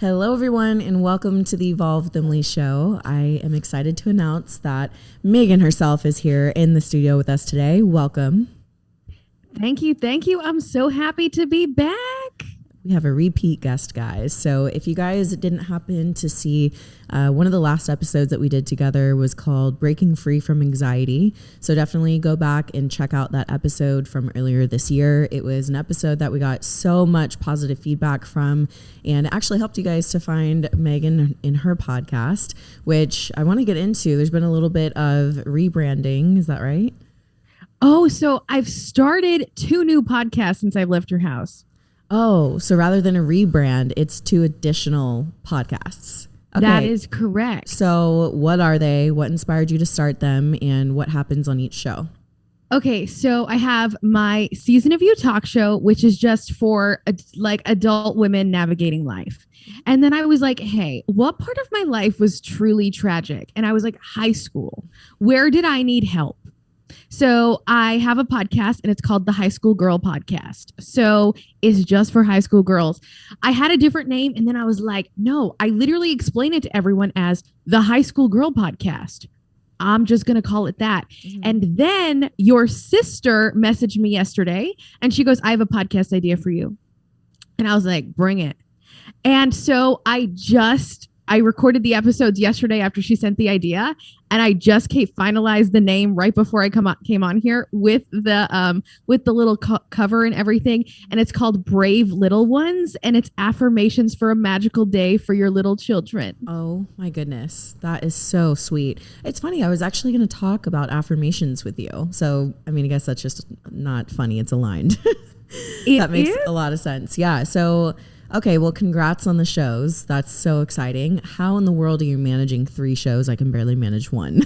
Hello, everyone, and welcome to the Evolve with Emily show. I am excited to announce that Meagan herself is here in the studio with us today. Welcome. Thank you. I'm so happy to be back. We have a repeat guest, guys. So if you guys didn't happen to see, one of the last episodes that we did together was called Breaking Free from Anxiety. So definitely go back and check out that episode from earlier this year. It was an episode that we got so much positive feedback from, and it actually helped you guys to find Meagan in her podcast, which I want to get into. There's been a little bit of rebranding. Is that right? Oh, so I've started 2 new podcasts since I've left your house. Oh, so rather than a rebrand, it's 2 additional podcasts. Okay. That is correct. So what are they? What inspired you to start them? And what happens on each show? Okay, so I have my Season of You talk show, which is just for like adult women navigating life. And then I was like, hey, what part of my life was truly tragic? And I was like, high school. Where did I need help? So I have a podcast and it's called the High School Girl Podcast. So it's just for high school girls. I had a different name and then I was like, no, I literally explain it to everyone as the High School Girl Podcast. I'm just going to call it that. Mm-hmm. And then your sister messaged me yesterday and she goes, I have a podcast idea for you. And I was like, bring it. And so I recorded the episodes yesterday after she sent the idea, and I just finalized the name right before I came on here with the little cover and everything. And it's called Brave Little Ones, and it's affirmations for a magical day for your little children. Oh my goodness, that is so sweet. It's funny. I was actually going to talk about affirmations with you. So I mean, I guess that's just not funny. It's aligned. That makes a lot of sense. Yeah. So. Okay, well, congrats on the shows. That's so exciting. How in the world are you managing 3 shows? I can barely manage 1.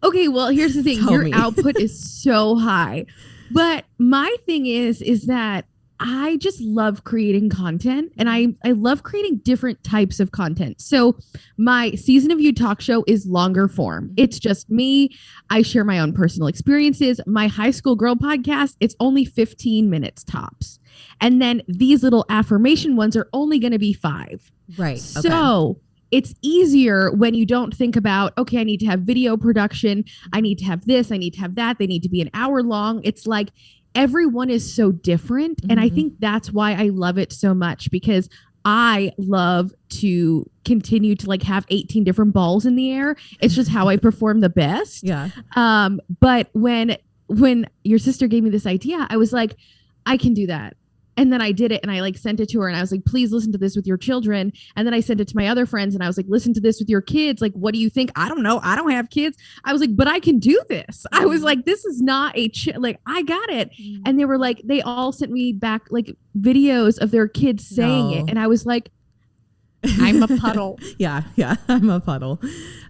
Okay, well, here's the thing. Your output is so high. But my thing is that I just love creating content, and I love creating different types of content. So my Season of You talk show is longer form. It's just me. I share my own personal experiences. My High School Girl podcast, it's only 15 minutes tops. And then these little affirmation ones are only going to be 5. Right. So it's easier when you don't think about, okay, I need to have video production. I need to have this. I need to have that. They need to be an hour long. It's like everyone is so different. Mm-hmm. And I think that's why I love it so much, because I love to continue to like have 18 different balls in the air. It's just how I perform the best. Yeah. But when your sister gave me this idea, I was like, I can do that. And then I did it and I like sent it to her and I was like, please listen to this with your children. And then I sent it to my other friends and I was like, listen to this with your kids. Like, what do you think? I don't know. I don't have kids. I was like, but I can do this. I was like, this is not like, I got it. And they were like, they all sent me back like videos of their kids saying it. And I was like, I'm a puddle. Yeah, I'm a puddle.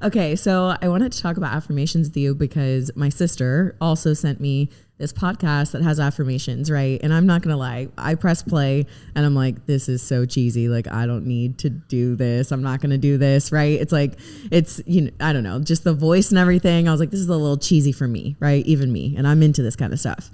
Okay, so I wanted to talk about affirmations with you because my sister also sent me this podcast that has affirmations, right? And I'm not going to lie, I press play and I'm like, this is so cheesy. Like, I don't need to do this. I'm not going to do this, right? It's like, I don't know, just the voice and everything. I was like, this is a little cheesy for me, right? Even me. And I'm into this kind of stuff.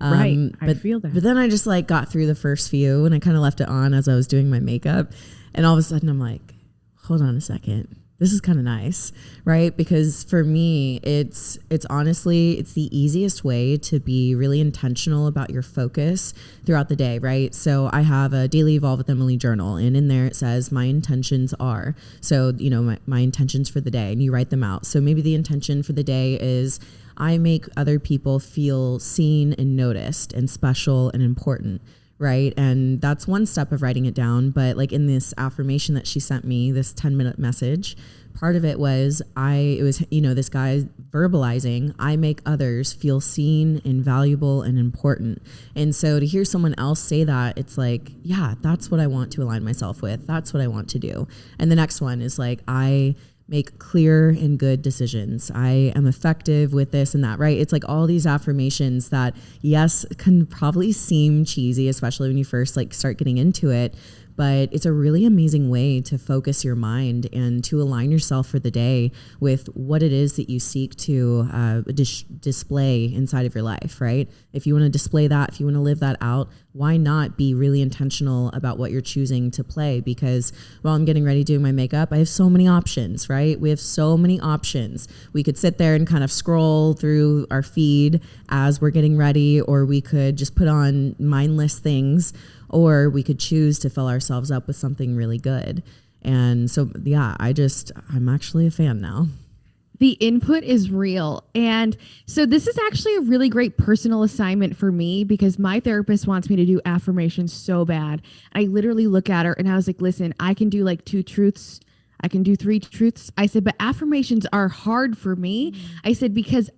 Right. I feel that. But then I just like got through the first few and I kind of left it on as I was doing my makeup. And all of a sudden I'm like, hold on a second. This is kind of nice, right? Because for me, it's honestly, it's the easiest way to be really intentional about your focus throughout the day, right? So I have a daily Evolve with Emily journal, and in there it says my intentions are. So, my intentions for the day, and you write them out. So maybe the intention for the day is I make other people feel seen and noticed and special and important. Right. And that's one step of writing it down. But like in this affirmation that she sent me, this 10-minute message, part of it was this guy verbalizing, I make others feel seen and valuable and important. And so to hear someone else say that, it's like, yeah, that's what I want to align myself with. That's what I want to do. And the next one is like, I make clear and good decisions. I am effective with this and that, right? It's like all these affirmations that, yes, can probably seem cheesy, especially when you first like start getting into it. but it's a really amazing way to focus your mind and to align yourself for the day with what it is that you seek to display inside of your life, right? If you want to display that, if you want to live that out, why not be really intentional about what you're choosing to play? Because while I'm getting ready doing my makeup, I have so many options, right? We have so many options. We could sit there and kind of scroll through our feed as we're getting ready, or we could just put on mindless things, or we could choose to fill ourselves up with something really good. And so, yeah, I'm actually a fan now. The input is real. And so this is actually a really great personal assignment for me because my therapist wants me to do affirmations so bad. I literally look at her and I was like, listen, I can do like 2 truths. I can do 3 truths. I said, but affirmations are hard for me. I said, because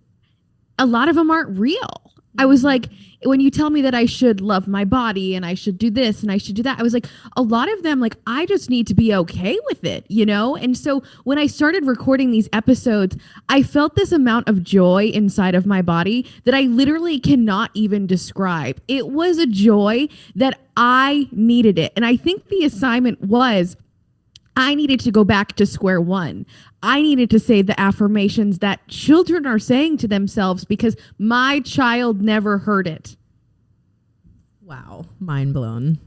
a lot of them aren't real. I was like, when you tell me that I should love my body and I should do this and I should do that, I was like, a lot of them, like, I just need to be okay with it, you know? And so when I started recording these episodes, I felt this amount of joy inside of my body that I literally cannot even describe. It was a joy that I needed it. And I think the assignment was, I needed to go back to square one. I needed to say the affirmations that children are saying to themselves because my child never heard it. Wow. Mind blown.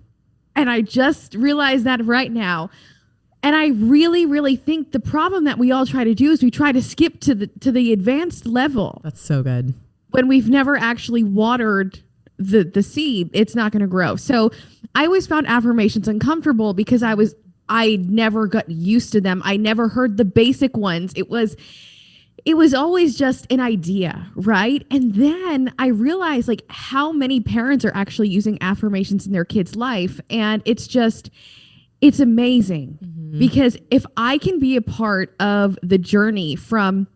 And I just realized that right now. And I really, really think the problem that we all try to do is we try to skip to the advanced level. That's so good. When we've never actually watered the seed, it's not going to grow. So I always found affirmations uncomfortable because I never got used to them. I never heard the basic ones. It was always just an idea, right? And then I realized like how many parents are actually using affirmations in their kids' life. And it's amazing because if I can be a part of the journey from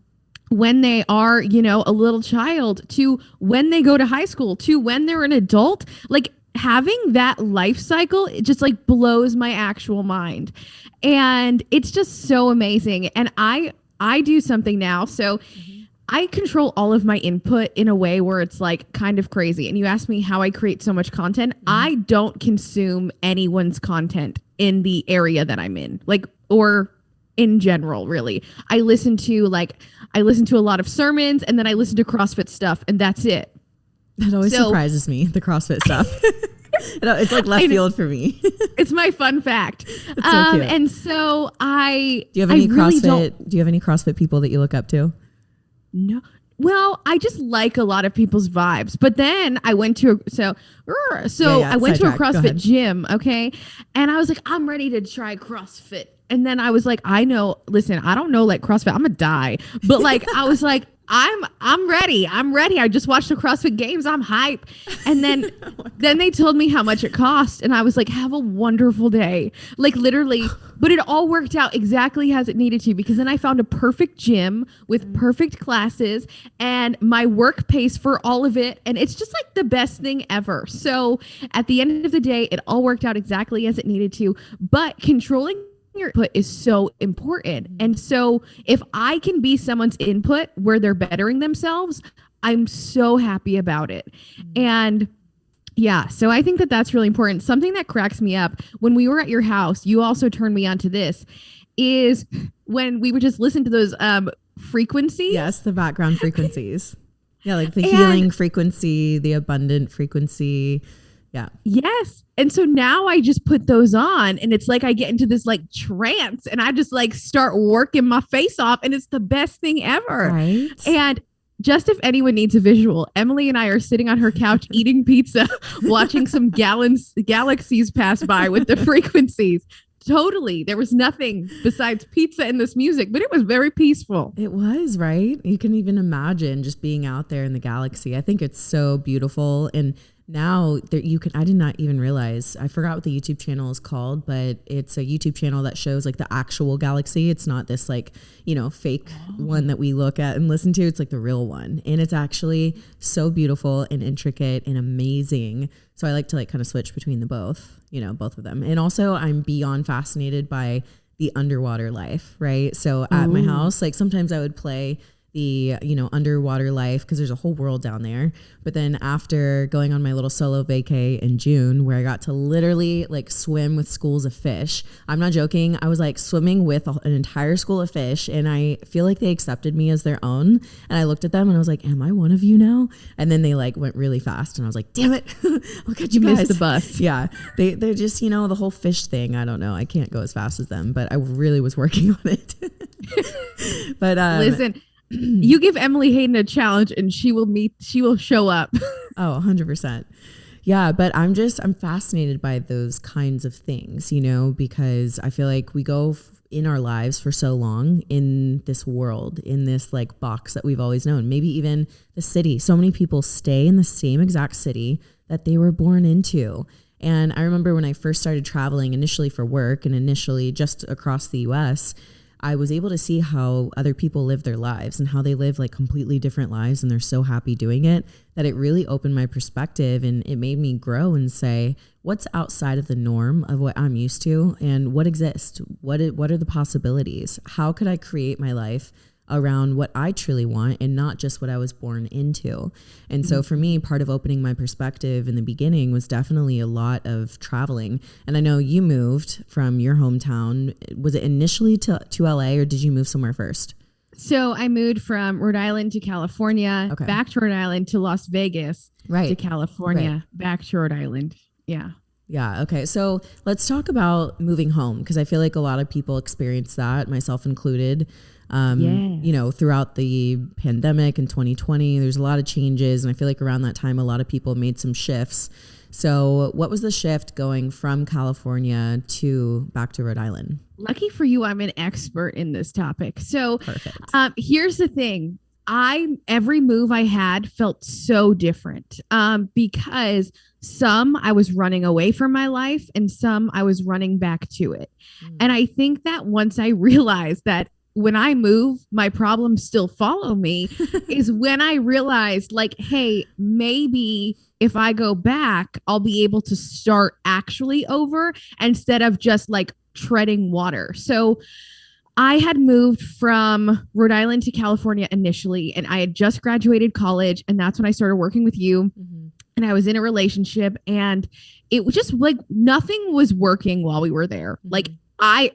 when they are, you know, a little child to when they go to high school to when they're an adult, like having that life cycle, it just like blows my actual mind. And it's just so amazing. And I do something now. So I control all of my input in a way where it's like kind of crazy. And you asked me how I create so much content. I don't consume anyone's content in the area that I'm in, like, or in general, really. I listen to a lot of sermons and then I listen to CrossFit stuff and that's it. That always surprises me, the CrossFit stuff. It's like left field for me. It's my fun fact. It's so cute. And so Do you have any CrossFit people that you look up to? No. Well, I just like a lot of people's vibes. But then I went to I went to a CrossFit gym, okay? And I was like, I'm ready to try CrossFit. And then I was like, I don't know like CrossFit. I'm gonna die. But like I was like, I'm ready. I just watched the CrossFit Games. I'm hype. And then then they told me how much it cost. And I was like, have a wonderful day. Like literally, but it all worked out exactly as it needed to because then I found a perfect gym with perfect classes and my work pays for all of it. And it's just like the best thing ever. So at the end of the day, it all worked out exactly as it needed to. But controlling your input is so important. And so if I can be someone's input where they're bettering themselves, I'm so happy about it. And yeah, so I think that that's really important. Something that cracks me up when we were at your house, you also turned me on to this, is when we would just listen to those frequencies. Yes, the background frequencies. Yeah, like the healing frequency, the abundant frequency. Yeah. Yes. And so now I just put those on and it's like I get into this like trance and I just like start working my face off and it's the best thing ever. Right. And just if anyone needs a visual, Emily and I are sitting on her couch eating pizza, watching some galaxies pass by with the frequencies. Totally. There was nothing besides pizza and this music, but it was very peaceful. It was, right? You can even imagine just being out there in the galaxy. I think it's so beautiful. And now I did not even realize, I forgot what the YouTube channel is called, but it's a YouTube channel that shows like the actual galaxy. It's not this like, fake one that we look at and listen to. It's like the real one. And it's actually so beautiful and intricate and amazing. So I like to like kind of switch between both of them. And also I'm beyond fascinated by the underwater life, right? So at my house, like sometimes I would play the the, underwater life, because there's a whole world down there. But then after going on my little solo vacay in June, where I got to literally like swim with schools of fish. I'm not joking. I was like swimming with an entire school of fish, and I feel like they accepted me as their own. And I looked at them and I was like, am I one of you now? And then they like went really fast, and I was like, damn it. I'll catch you guys. Missed the bus. Yeah. They're just, the whole fish thing. I don't know. I can't go as fast as them, but I really was working on it. But listen, you give Emily Hayden a challenge and she will show up. Oh, 100%. Yeah. But I'm fascinated by those kinds of things, because I feel like we go in our lives for so long in this world, in this like box that we've always known, maybe even the city. So many people stay in the same exact city that they were born into. And I remember when I first started traveling initially for work and initially just across the US, I was able to see how other people live their lives and how they live like completely different lives, and they're so happy doing it that it really opened my perspective, and it made me grow and say, what's outside of the norm of what I'm used to, and what exists? What are the possibilities? How could I create my life around what I truly want and not just what I was born into? And so for me, part of opening my perspective in the beginning was definitely a lot of traveling. And I know you moved from your hometown. Was it initially to LA, or did you move somewhere first? So I moved from Rhode Island to California, back to Rhode Island to Las Vegas, to California, back to Rhode Island. Yeah. Yeah. Okay. So let's talk about moving home, because I feel like a lot of people experience that, myself included. Throughout the pandemic in 2020, there's a lot of changes. And I feel like around that time, a lot of people made some shifts. So what was the shift going from California back to Rhode Island? Lucky for you, I'm an expert in this topic. So perfect. Here's the thing. Every move I had felt so different because some I was running away from my life and some I was running back to it. And I think that once I realized that when I move, my problems still follow me is when I realized like, hey, maybe if I go back, I'll be able to start actually over instead of just like treading water. So I had moved from Rhode Island to California initially, and I had just graduated college, and that's when I started working with you. And I was in a relationship, and it was just like nothing was working while we were there. Like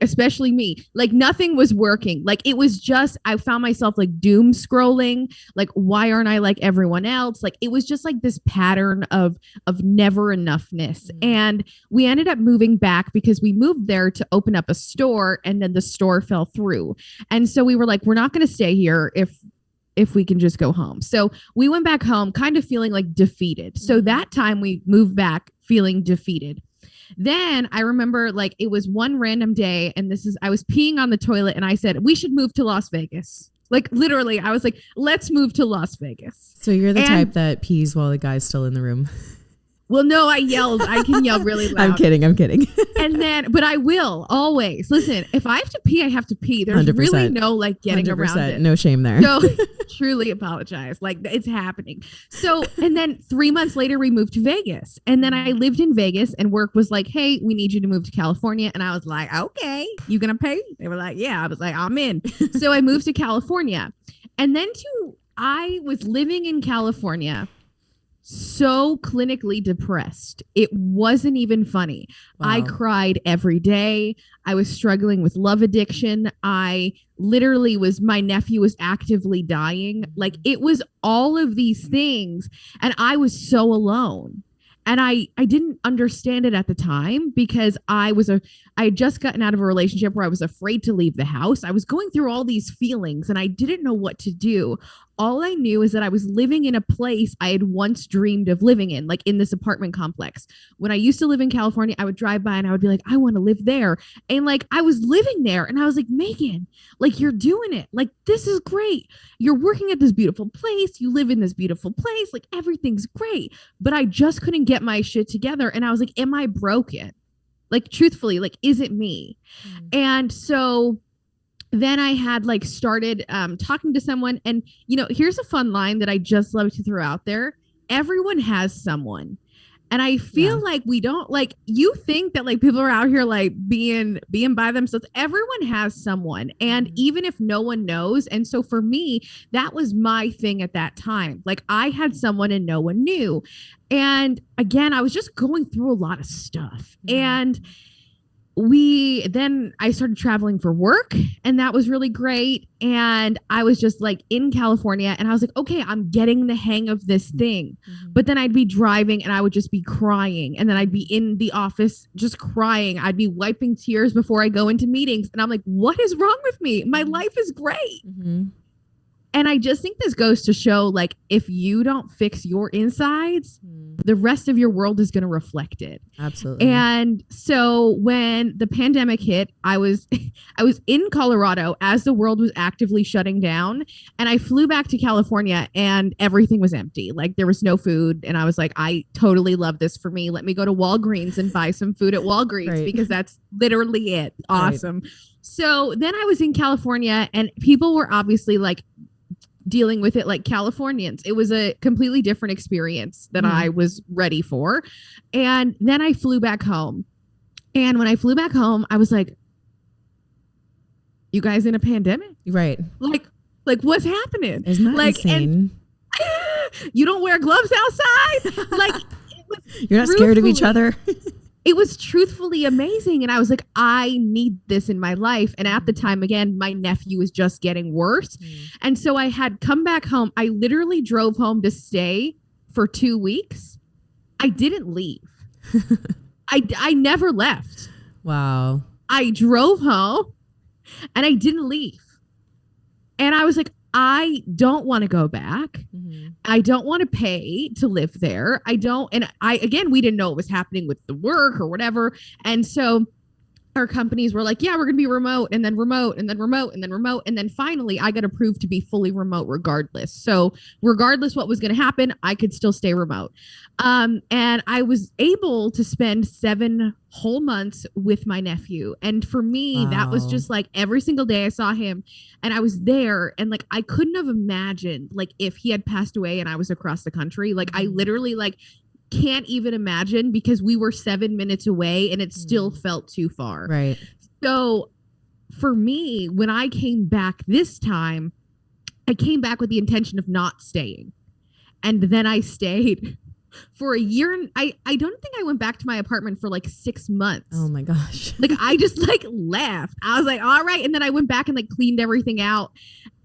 especially me, like nothing was working. Like it was just, I found myself like doom scrolling. Like, why aren't I like everyone else? Like, it was just like this pattern of never enoughness. And we ended up moving back because we moved there to open up a store, and then the store fell through. And so we were like, we're not going to stay here if we can just go home. So we went back home kind of feeling like defeated. So that time we moved back feeling defeated. Then I remember like it was one random day, and I was peeing on the toilet, and I said, we should move to Las Vegas. Like literally, I was like, let's move to Las Vegas. So you're the type that pees while the guy's still in the room. Well, no, I yelled. I can yell really loud. I'm kidding. And then, but I will always listen. If I have to pee, I have to pee. There's 100%. Really no like getting 100%, around it. No shame there. So truly apologize. Like it's happening. So, and then 3 months later, we moved to Vegas, and then I lived in Vegas, and work was like, hey, we need you to move to California. And I was like, okay, you gonna pay? They were like, yeah. I was like, I'm in. So I moved to California, and then I was living in California, so clinically depressed. It wasn't even funny. Wow. I cried every day. I was struggling with love addiction. My nephew was actively dying. Like it was all of these things. And I was so alone. And I didn't understand it at the time because I had just gotten out of a relationship where I was afraid to leave the house. I was going through all these feelings and I didn't know what to do. All I knew is that I was living in a place I had once dreamed of living in, like in this apartment complex. When I used to live in California, I would drive by and I would be like, I want to live there. And like, I was living there and I was like, Meagan, like you're doing it. Like, this is great. You're working at this beautiful place. You live in this beautiful place. Like everything's great. But I just couldn't get my shit together. And I was like, am I broken? Like, truthfully, like, is it me? And so then I had like started talking to someone, and here's a fun line that I just love to throw out there. Everyone has someone. And I feel like we don't, like, you think that like people are out here like being by themselves. Everyone has someone, and even if no one knows. And so for me, that was my thing at that time. Like, I had someone and no one knew. And again, I was just going through a lot of stuff. And I started traveling for work, and that was really great. And I was just like in California, and I was like, okay, I'm getting the hang of this thing. But then I'd be driving and I would just be crying. And then I'd be in the office just crying. I'd be wiping tears before I go into meetings. And I'm like, what is wrong with me? My life is great. And I just think this goes to show, like, if you don't fix your insides, the rest of your world is going to reflect it. Absolutely. And so when the pandemic hit, I was in Colorado as the world was actively shutting down. And I flew back to California and everything was empty. Like, there was no food. And I was like, I totally love this for me. Let me go to Walgreens and buy some food at Walgreens because that's literally it. Awesome. Right. So then I was in California, and people were obviously like dealing with it like Californians. It was a completely different experience than I was ready for. And then I flew back home. And when I flew back home, I was like, you guys in a pandemic? Right. Like what's happening? Isn't that like, insane? And you don't wear gloves outside? Like, you're not scared of each other? It was truthfully amazing. And I was like, I need this in my life. And at the time, again, my nephew was just getting worse. And so I had come back home. I literally drove home to stay for 2 weeks. I didn't leave. I never left. Wow. I drove home and I didn't leave. And I was like, I don't want to go back. I don't want to pay to live there. We didn't know what was happening with the work or whatever. And so our companies were like, yeah, we're going to be remote, and then remote, and then remote, and then remote. And then finally I got approved to be fully remote regardless. So regardless what was going to happen, I could still stay remote. And I was able to spend 7 whole months with my nephew. And for me, that was just like every single day I saw him and I was there, and like, I couldn't have imagined like if he had passed away and I was across the country. Like, I literally like can't even imagine, because we were 7 minutes away and it still felt too far. Right. So for me, when I came back this time, I came back with the intention of not staying. And then I stayed for a year. I don't think I went back to my apartment for like 6 months. Oh my gosh. Like, I just like left. I was like, all right. And then I went back and like cleaned everything out.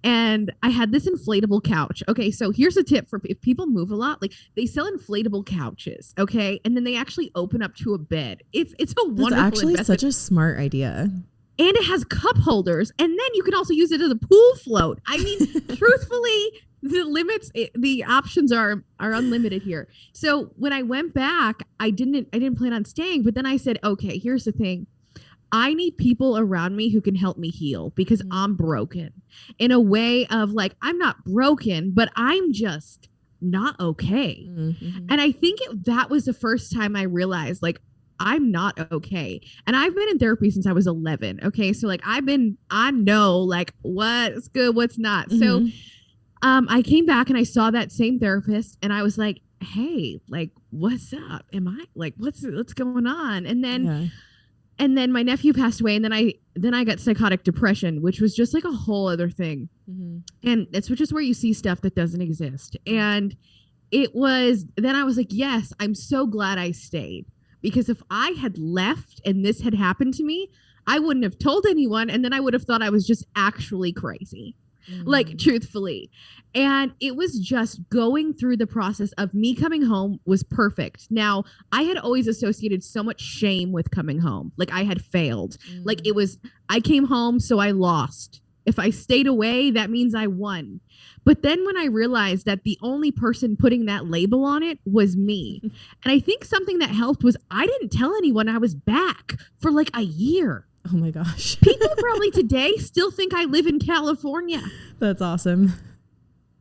And I had this inflatable couch. Okay, so here's a tip for if people move a lot. Like, they sell inflatable couches, okay? And then they actually open up to a bed. It's a wonderful actually investment. Such a smart idea. And it has cup holders. And then you can also use it as a pool float. I mean, truthfully, the options are unlimited here. So when I went back, I didn't plan on staying. But then I said, okay, here's the thing. I need people around me who can help me heal, because I'm broken in a way of like, I'm not broken, but I'm just not okay. And I think that was the first time I realized like, I'm not okay. And I've been in therapy since I was 11. Okay. So like, I know like what's good, what's not. So I came back and I saw that same therapist and I was like, hey, like, what's up? Am I like, what's going on? And then And then my nephew passed away, and then I got psychotic depression, which was just like a whole other thing. And it's just where you see stuff that doesn't exist. And then I was like, yes, I'm so glad I stayed, because if I had left and this had happened to me, I wouldn't have told anyone. And then I would have thought I was just actually crazy, like truthfully. And it was just going through the process of me coming home was perfect. Now, I had always associated so much shame with coming home. Like, I had failed. Like, it was, I came home, so I lost. If I stayed away, that means I won. But then when I realized that the only person putting that label on it was me. And I think something that helped was I didn't tell anyone I was back for like a year. Oh my gosh. People probably today still think I live in California. That's awesome.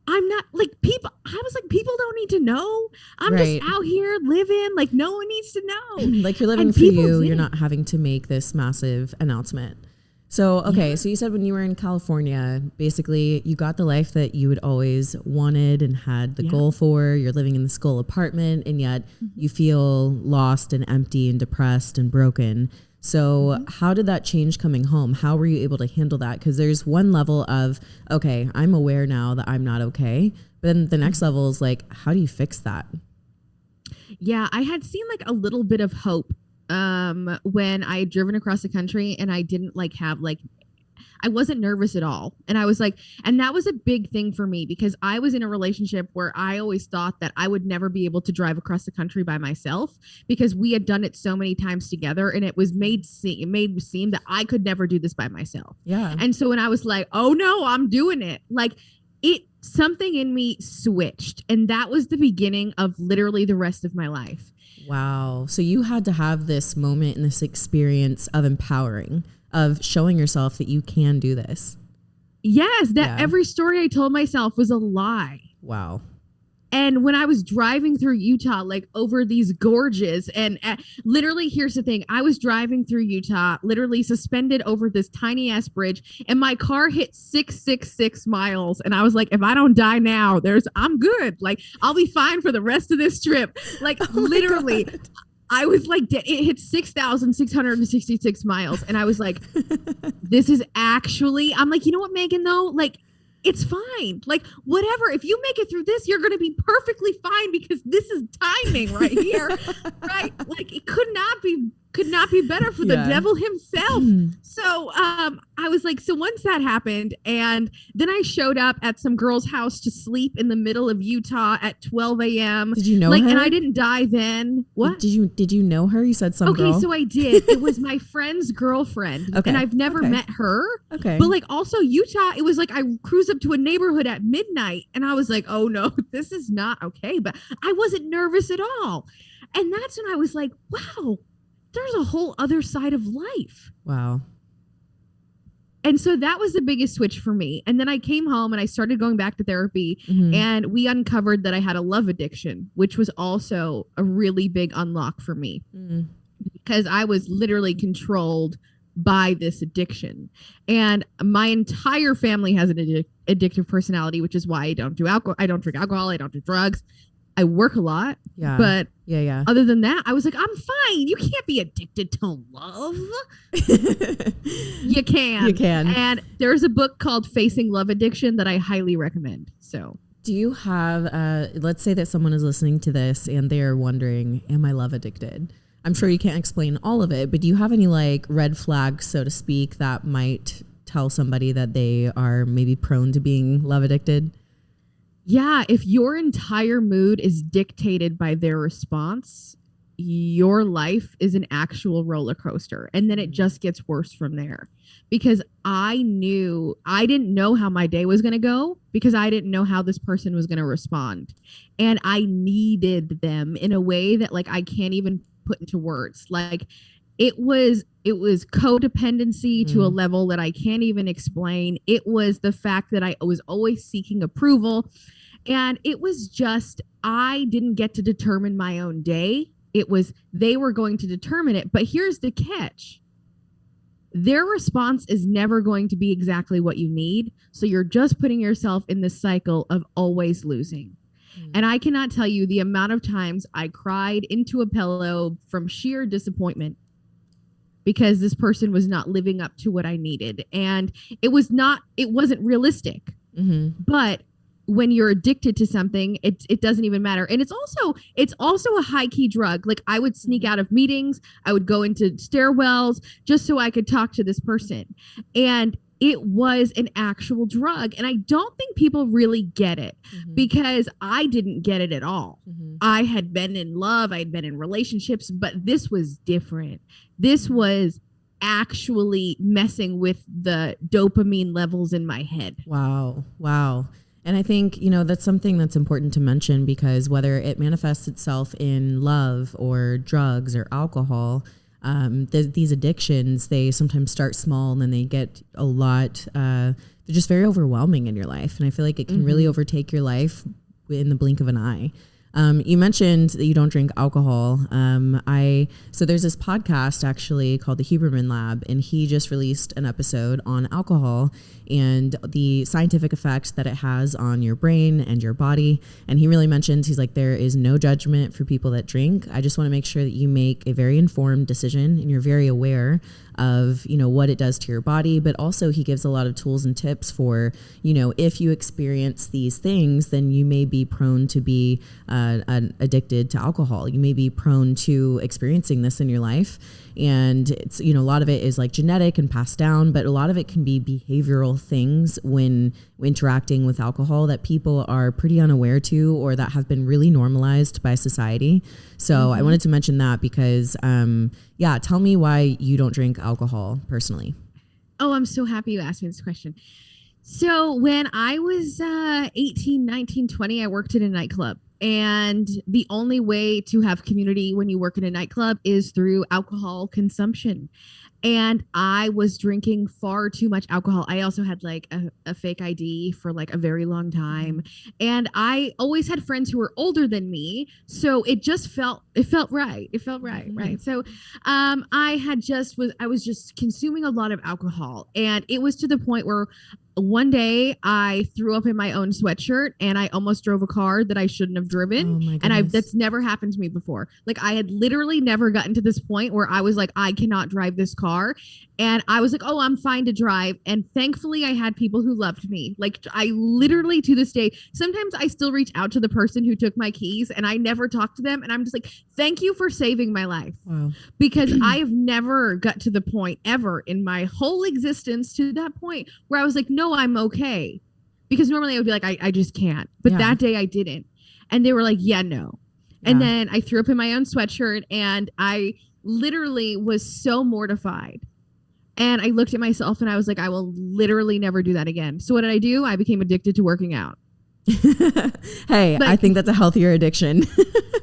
I'm not like people. I was like, people don't need to know. I'm just out here living. Like, no one needs to know. Like, you're living for you. You're not having to make this massive announcement. So, okay, so you said when you were in California, basically you got the life that you had always wanted and had the goal for. You're living in this goal apartment, and yet you feel lost and empty and depressed and broken. So how did that change coming home? How were you able to handle that? Because there's one level of, okay, I'm aware now that I'm not okay. But then the next level is like, how do you fix that? Yeah, I had seen like a little bit of hope when I had driven across the country, and I didn't I wasn't nervous at all. And I was like, and that was a big thing for me, because I was in a relationship where I always thought that I would never be able to drive across the country by myself, because we had done it so many times together, and it made seem that I could never do this by myself. Yeah. And so when I was like, oh no, I'm doing it, like something in me switched, and that was the beginning of literally the rest of my life. Wow. So you had to have this moment and this experience of empowering, of showing yourself that you can do this. Yes, every story I told myself was a lie. Wow. And when I was driving through Utah, like over these gorges, and literally, here's the thing. I was driving through Utah, literally suspended over this tiny ass bridge, and my car hit 666 miles. And I was like, if I don't die now, I'm good. Like, I'll be fine for the rest of this trip. Like, literally, I was like, it hit 6,666 miles. And I was like, this is actually, I'm like, you know what, Meagan, though? Like, it's fine. Like, whatever. If you make it through this, you're going to be perfectly fine, because this is timing right here. Right? Like, it could not be better for the devil himself. So I was like, so once that happened, and then I showed up at some girl's house to sleep in the middle of Utah at 12 a.m. Did you know her? And I didn't die then. What? Did you know her? You said some girl. Okay, so I did. It was my friend's girlfriend. Okay. And I've never met her. Okay. But like, also Utah, it was like I cruised up to a neighborhood at midnight, and I was like, oh no, this is not okay. But I wasn't nervous at all. And that's when I was like, wow, there's a whole other side of life. Wow. And so that was the biggest switch for me. And then I came home and I started going back to therapy, and we uncovered that I had a love addiction, which was also a really big unlock for me, because I was literally controlled by this addiction. And my entire family has an addictive personality, which is why I don't do alcohol. I don't drink alcohol. I don't do drugs. I work a lot. Yeah. But other than that, I was like, I'm fine. You can't be addicted to love. You can. You can. And there's a book called Facing Love Addiction that I highly recommend. So do you have, let's say that someone is listening to this and they're wondering, am I love addicted? I'm sure you can't explain all of it, but do you have any like red flags, so to speak, that might tell somebody that they are maybe prone to being love addicted? Yeah, if your entire mood is dictated by their response, your life is an actual roller coaster. And then it just gets worse from there. Because I didn't know how my day was going to go, because I didn't know how this person was going to respond. And I needed them in a way that like I can't even put into words. Like it was codependency to a level that I can't even explain. It was the fact that I was always seeking approval. And it was just, I didn't get to determine my own day. It was, they were going to determine it. But here's the catch. Their response is never going to be exactly what you need. So you're just putting yourself in the cycle of always losing. And I cannot tell you the amount of times I cried into a pillow from sheer disappointment, because this person was not living up to what I needed. And it wasn't realistic. But when you're addicted to something, it doesn't even matter. And it's also a high key drug. Like I would sneak out of meetings. I would go into stairwells just so I could talk to this person. And it was an actual drug. And I don't think people really get it, because I didn't get it at all. I had been in love. I had been in relationships, but this was different. This was actually messing with the dopamine levels in my head. Wow. And I think, that's something that's important to mention, because whether it manifests itself in love or drugs or alcohol, these addictions, they sometimes start small and then they get a lot, they're just very overwhelming in your life. And I feel like it can really overtake your life in the blink of an eye. You mentioned that you don't drink alcohol. So there's this podcast actually called the Huberman Lab, and he just released an episode on alcohol and the scientific effects that it has on your brain and your body. And he really mentions, he's like, there is no judgment for people that drink. I just want to make sure that you make a very informed decision and you're very aware of, what it does to your body. But also he gives a lot of tools and tips for, if you experience these things, then you may be prone to be addicted to alcohol. You may be prone to experiencing this in your life. And it's, a lot of it is like genetic and passed down, but a lot of it can be behavioral things when interacting with alcohol that people are pretty unaware to, or that have been really normalized by society. So I wanted to mention that because, tell me why you don't drink alcohol personally. Oh, I'm so happy you asked me this question. So when I was 18, 19, 20, I worked in a nightclub. And the only way to have community when you work in a nightclub is through alcohol consumption. And I was drinking far too much alcohol. I also had like a fake ID for like a very long time. And I always had friends who were older than me. So it felt right. It felt right. Right. So I was just consuming a lot of alcohol. And it was to the point where one day I threw up in my own sweatshirt and I almost drove a car that I shouldn't have driven. Oh my goodness. And that's never happened to me before. Like I had literally never gotten to this point where I was like, I cannot drive this car. And I was like, oh, I'm fine to drive. And thankfully I had people who loved me. Like I literally to this day, sometimes I still reach out to the person who took my keys and I never talk to them. And I'm just like, thank you for saving my life. Wow. Because I have never got to the point ever in my whole existence to that point where I was like, no, I'm okay. Because normally I would be like, I just can't. But that day I didn't. And they were like, yeah, no. Yeah. And then I threw up in my own sweatshirt and I literally was so mortified. And I looked at myself and I was like, I will literally never do that again. So what did I do? I became addicted to working out. Hey, I think that's a healthier addiction.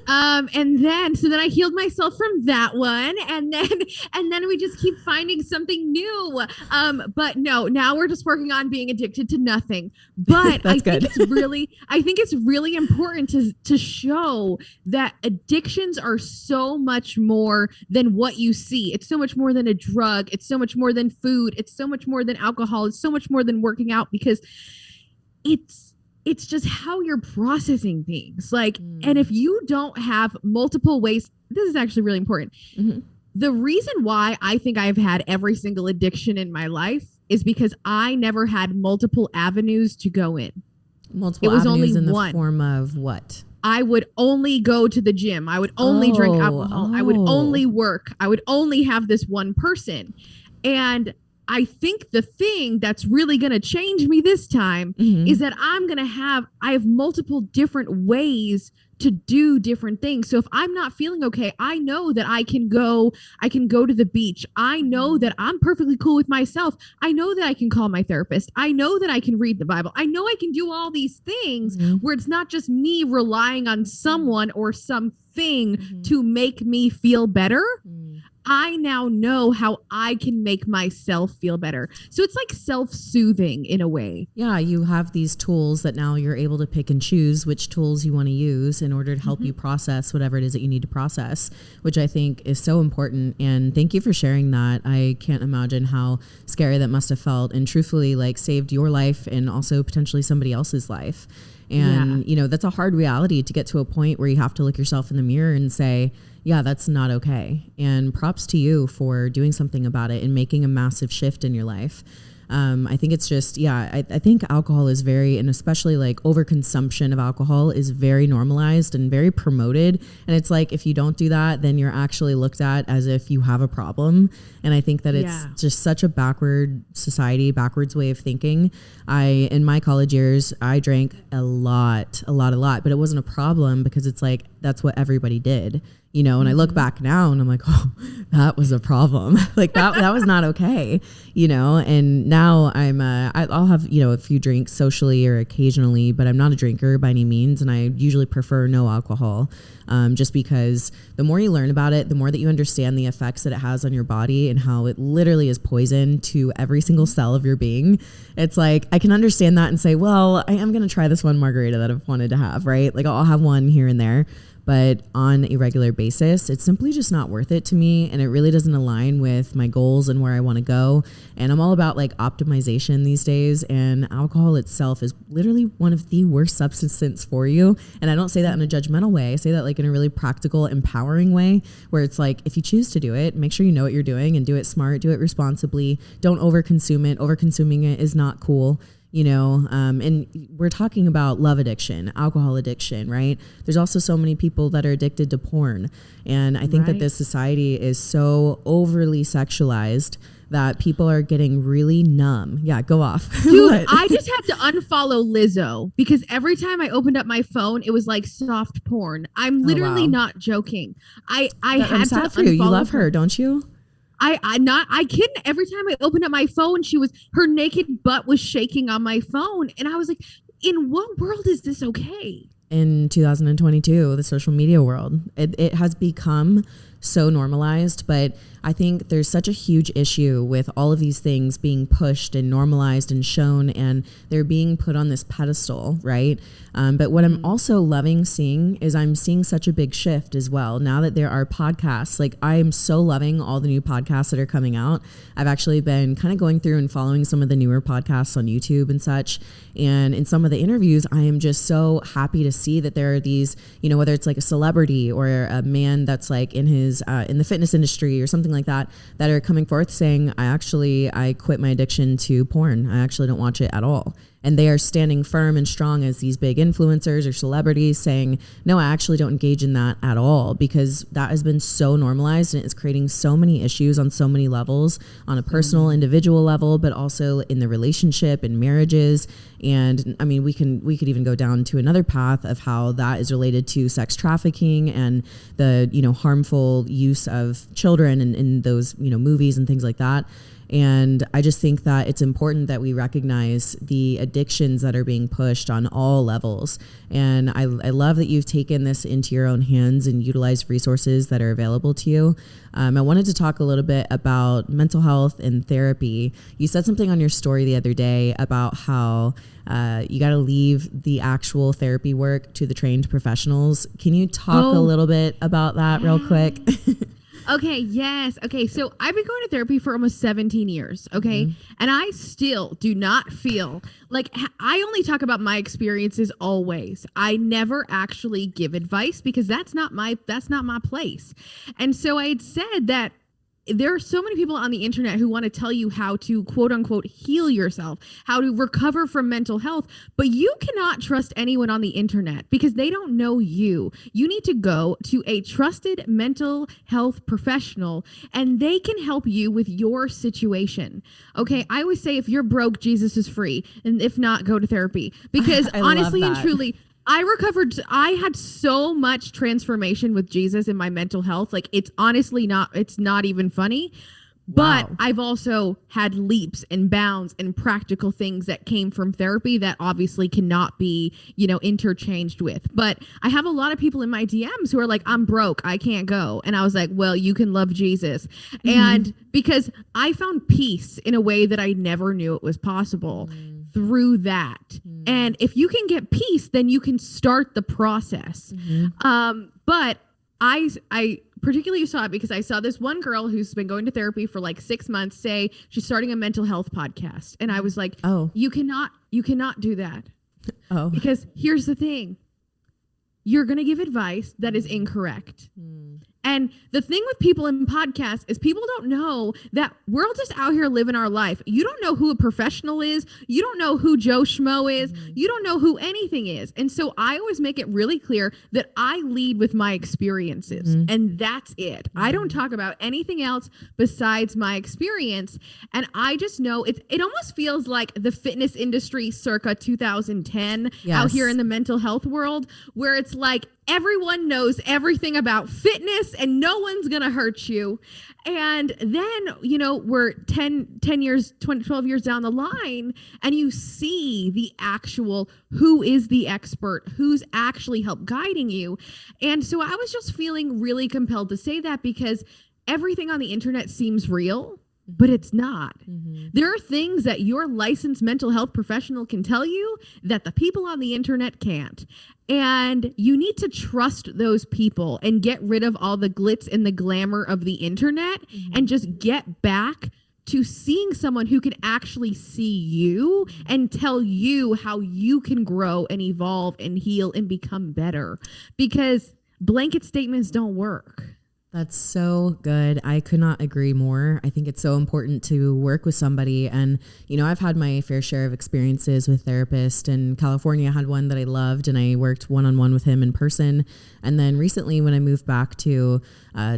So then I healed myself from that one. And then we just keep finding something new. But no, now we're just working on being addicted to nothing. But I think it's really important to show that addictions are so much more than what you see. It's so much more than a drug. It's so much more than food. It's so much more than alcohol. It's so much more than working out because it's just how you're processing things. Like, and if you don't have multiple ways, this is actually really important. Mm-hmm. The reason why I think I've had every single addiction in my life is because I never had multiple avenues to go in. Multiple avenues only in the form of what? I would only go to the gym. I would only drink alcohol. I would only work. I would only have this one person. And I think the thing that's really going to change me this time is that I have multiple different ways to do different things. So if I'm not feeling okay, I know that I can go to the beach. I know that I'm perfectly cool with myself. I know that I can call my therapist. I know that I can read the Bible. I know I can do all these things where it's not just me relying on someone or something to make me feel better. I now know how I can make myself feel better. So it's like self-soothing in a way. Yeah, you have these tools that now you're able to pick and choose which tools you want to use in order to help you process whatever it is that you need to process, which I think is so important. And thank you for sharing that. I can't imagine how scary that must have felt, and truthfully, like, saved your life and also potentially somebody else's life. And, that's a hard reality to get to a point where you have to look yourself in the mirror and say, yeah, that's not okay. And props to you for doing something about it and making a massive shift in your life. I think it's just, I think alcohol is very, and especially like overconsumption of alcohol is very normalized and very promoted. And it's like, if you don't do that, then you're actually looked at as if you have a problem. And I think that it's just such a backward society, backwards way of thinking. In my college years, I drank a lot, but it wasn't a problem because it's like, that's what everybody did. And I look back now and I'm like, oh, that was a problem. Like that was not okay, and now I'll have, a few drinks socially or occasionally, but I'm not a drinker by any means. And I usually prefer no alcohol, just because the more you learn about it, the more that you understand the effects that it has on your body and how it literally is poison to every single cell of your being. It's like, I can understand that and say, well, I am going to try this one margarita that I've wanted to have, right? Like I'll have one here and there. But on a regular basis, it's simply just not worth it to me. And it really doesn't align with my goals and where I want to go. And I'm all about like optimization these days. And alcohol itself is literally one of the worst substances for you. And I don't say that in a judgmental way. I say that like in a really practical, empowering way, where it's like, if you choose to do it, make sure you know what you're doing and do it smart, do it responsibly. Don't overconsume it. Overconsuming it is not cool. And we're talking about love addiction, alcohol addiction, right? There's also so many people that are addicted to porn. And I think that this society is so overly sexualized that people are getting really numb. Yeah, go off. Dude, I just had to unfollow Lizzo because every time I opened up my phone, it was like soft porn. I'm literally not joking. I had to unfollow you love her, don't you? I couldn't. Every time I opened up my phone, her naked butt was shaking on my phone. And I was like, in what world is this okay? In 2022, the social media world, it has become so normalized, but I think there's such a huge issue with all of these things being pushed and normalized and shown, and they're being put on this pedestal, right? But what I'm also loving seeing is I'm seeing such a big shift as well. Now that there are podcasts, like I am so loving all the new podcasts that are coming out. I've actually been kind of going through and following some of the newer podcasts on YouTube and such. And in some of the interviews, I am just so happy to see that there are these, whether it's like a celebrity or a man that's like in the fitness industry or something like that are coming forth saying, I quit my addiction to porn. I actually don't watch it at all. And they are standing firm and strong as these big influencers or celebrities saying, no, I actually don't engage in that at all, because that has been so normalized and it's creating so many issues on so many levels, on a personal, individual level, but also in the relationship and marriages. And I mean, we could even go down to another path of how that is related to sex trafficking and the, harmful use of children in those, movies and things like that. And I just think that it's important that we recognize the addictions that are being pushed on all levels. And I love that you've taken this into your own hands and utilized resources that are available to you. I wanted to talk a little bit about mental health and therapy. You said something on your story the other day about how you got to leave the actual therapy work to the trained professionals. Can you talk a little bit about that real quick? Okay, yes. Okay, so I've been going to therapy for almost 17 years, okay? And I still do not feel like I only talk about my experiences always. I never actually give advice because that's not my place. And so I had said that there are so many people on the internet who want to tell you how to quote unquote heal yourself, how to recover from mental health, but you cannot trust anyone on the internet because they don't know you. You need to go to a trusted mental health professional and they can help you with your situation. Okay, I always say if you're broke, Jesus is free, and if not, go to therapy, because honestly and truly, I recovered. I had so much transformation with Jesus in my mental health. Like it's not even funny. But I've also had leaps and bounds and practical things that came from therapy that obviously cannot be, interchanged with. But I have a lot of people in my DMs who are like, I'm broke, I can't go. And I was like, well, you can love Jesus. And because I found peace in a way that I never knew it was possible through that. And if you can get peace, then you can start the process. But I particularly saw it because I saw this one girl who's been going to therapy for like 6 months say she's starting a mental health podcast. And I was like, you cannot do that. Because here's the thing. You're going to give advice that is incorrect. And the thing with people in podcasts is people don't know that we're all just out here living our life. You don't know who a professional is. You don't know who Joe Schmo is. You don't know who anything is. And so I always make it really clear that I lead with my experiences and that's it. I don't talk about anything else besides my experience. And I just know it almost feels like the fitness industry circa 2010 out here in the mental health world, where it's like everyone knows everything about fitness and no one's going to hurt you. And then, you know, we're 10 years, 20, 12 years down the line, and you see the actual who is the expert, who's actually helped guiding you. And so I was just feeling really compelled to say that because everything on the internet seems real, but it's not. Mm-hmm. There are things that your licensed mental health professional can tell you that the people on the internet can't. And you need to trust those people and get rid of all the glitz and the glamour of the internet and just get back to seeing someone who can actually see you and tell you how you can grow and evolve and heal and become better, because blanket statements don't work. That's so good. I could not agree more. I think it's so important to work with somebody. And, you know, I've had my fair share of experiences with therapists. In California, I had one that I loved and I worked one-on-one with him in person. And then recently when I moved back to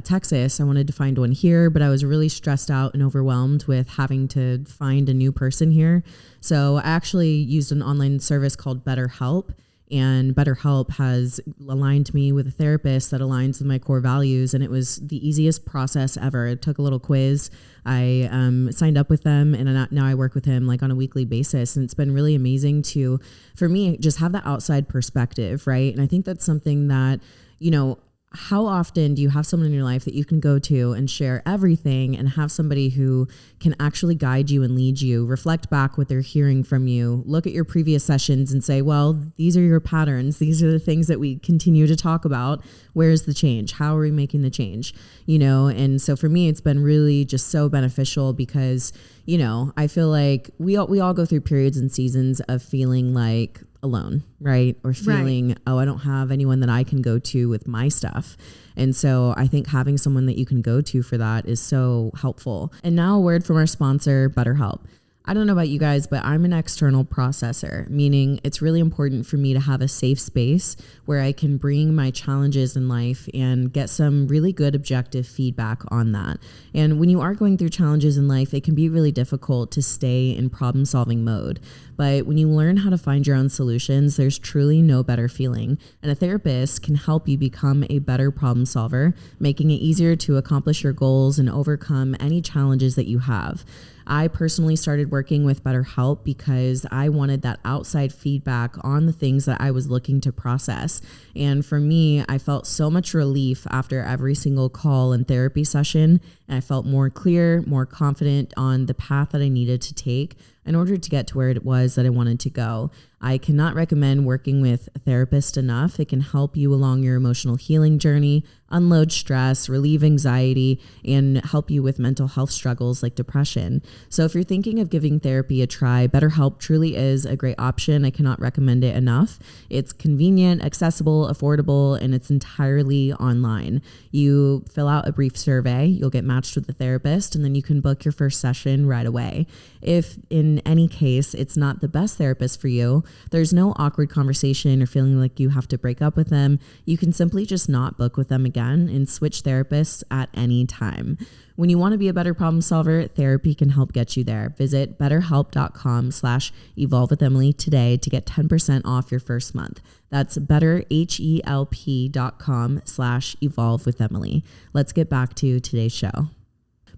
Texas, I wanted to find one here, but I was really stressed out and overwhelmed with having to find a new person here. So I actually used an online service called BetterHelp. And BetterHelp has aligned me with a therapist that aligns with my core values. And it was the easiest process ever. It took a little quiz. I signed up with them, and now I work with him like on a weekly basis. And it's been really amazing to, for me, just have that outside perspective, right? And I think that's something that, you know, how often do you have someone in your life that you can go to and share everything and have somebody who can actually guide you and lead you, reflect back what they're hearing from you, look at your previous sessions and say, well, these are your patterns. These are the things that we continue to talk about. Where's the change? How are we making the change? You know, and so for me, it's been really just so beneficial because, you know, I feel like we all go through periods and seasons of feeling like alone, right? Or feeling, oh, I don't have anyone that I can go to with my stuff. And so I think having someone that you can go to for that is so helpful. And now a word from our sponsor, BetterHelp. I don't know about you guys, but I'm an external processor, meaning it's really important for me to have a safe space where I can bring my challenges in life and get some really good objective feedback on that. And when you are going through challenges in life, it can be really difficult to stay in problem solving mode. But when you learn how to find your own solutions, there's truly no better feeling. And a therapist can help you become a better problem solver, making it easier to accomplish your goals and overcome any challenges that you have. I personally started working with BetterHelp because I wanted that outside feedback on the things that I was looking to process. And for me, I felt so much relief after every single call and therapy session. And I felt more clear, more confident on the path that I needed to take in order to get to where it was that I wanted to go. I cannot recommend working with a therapist enough. It can help you along your emotional healing journey, unload stress, relieve anxiety, and help you with mental health struggles like depression. So if you're thinking of giving therapy a try, BetterHelp truly is a great option. I cannot recommend it enough. It's convenient, accessible, affordable, and it's entirely online. You fill out a brief survey, you'll get matched with a therapist, and then you can book your first session right away. If in any case it's not the best therapist for you, there's no awkward conversation or feeling like you have to break up with them. You can simply just not book with them again and switch therapists at any time. When you want to be a better problem solver, therapy can help get you there. Visit betterhelp.com/evolve with Emily today to get 10% off your first month. That's betterhelp.com/evolve with Emily. Let's get back to today's show.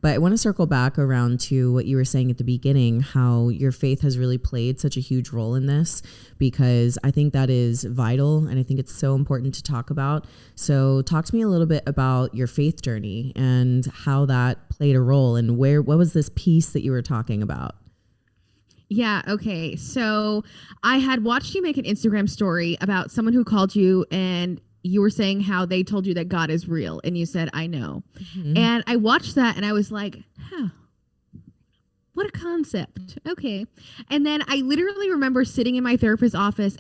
But I want to circle back around to what you were saying at the beginning, how your faith has really played such a huge role in this, because I think that is vital and I think it's so important to talk about. So talk to me a little bit about your faith journey and how that played a role and what was this piece that you were talking about? Yeah. Okay. So I had watched you make an Instagram story about someone who called you and you were saying how they told you that God is real. And you said, I know. Mm-hmm. And I watched that and I was like, what a concept. Okay. And then I literally remember sitting in my therapist's office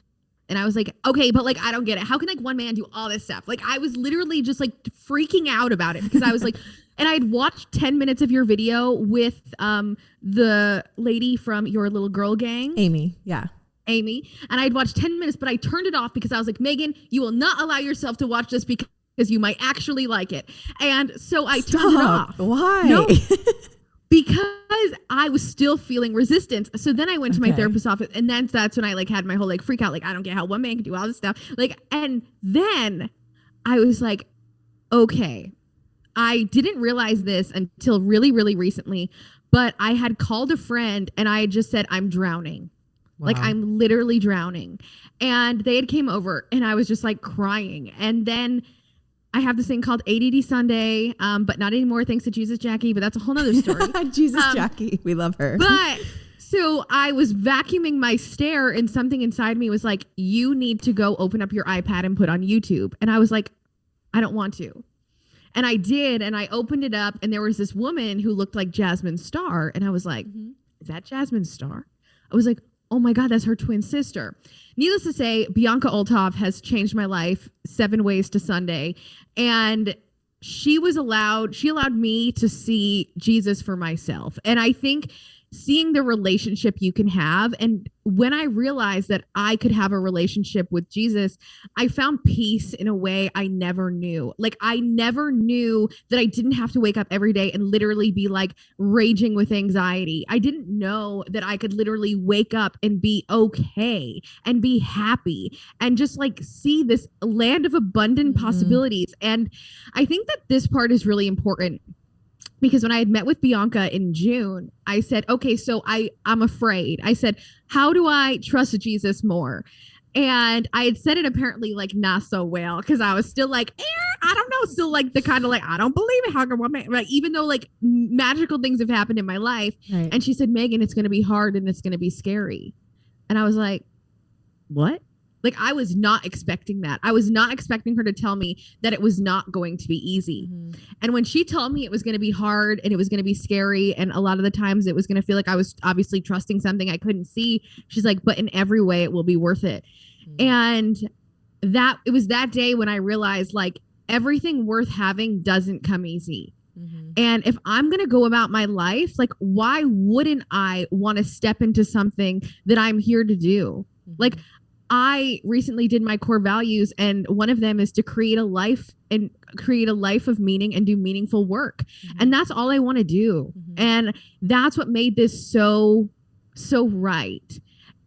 and I was like, okay, but like, I don't get it. How can like one man do all this stuff? Like I was literally just like freaking out about it because I was like, and I'd watched 10 minutes of your video with the lady from your little girl gang. Amy. Yeah. Amy, and I'd watched 10 minutes, but I turned it off because I was like, Meagan, you will not allow yourself to watch this because you might actually like it. And so I turned it off. Why? No, because I was still feeling resistance. So then I went to my therapist's office, and then that's when I like had my whole like freak out. Like, I don't get how one man can do all this stuff. Like, and then I was like, okay, I didn't realize this until really, really recently, but I had called a friend and I had just said, I'm drowning. Wow. Like I'm literally drowning. And they had came over and I was just like crying. And then I have this thing called ADD Sunday, but not anymore thanks to Jesus Jackie, but that's a whole nother story. Jesus Jackie, we love her. But so I was vacuuming my stair and something inside me was like, you need to go open up your iPad and put on YouTube. And I was like, I don't want to. And I did. And I opened it up and there was this woman who looked like Jasmine Star. And I was like, is that Jasmine Star? I was like, oh my God, that's her twin sister. Needless to say, Bianca Olthoff has changed my life 7 ways to Sunday. And she allowed me to see Jesus for myself. And I think seeing the relationship you can have. And when I realized that I could have a relationship with Jesus, I found peace in a way I never knew. Like I never knew that I didn't have to wake up every day and literally be like raging with anxiety. I didn't know that I could literally wake up and be okay and be happy and just like see this land of abundant possibilities. And I think that this part is really important. Because when I had met with Bianca in June, I said, okay, so I'm afraid. I said, how do I trust Jesus more? And I had said it apparently like not so well because I was still like, I don't know, still like the kind of like, I don't believe it. How come like, even though like magical things have happened in my life. Right. And she said, Meagan, it's going to be hard and it's going to be scary. And I was like, what? Like, I was not expecting that. I was not expecting her to tell me that it was not going to be easy. And when she told me it was going to be hard and it was going to be scary, and a lot of the times it was going to feel like I was obviously trusting something I couldn't see, she's like, but in every way it will be worth it. And it was that day when I realized like everything worth having doesn't come easy. And if I'm going to go about my life, like, why wouldn't I want to step into something that I'm here to do? Like, I recently did my core values, and one of them is to create a life of meaning and do meaningful work. And that's all I want to do. And that's what made this so right.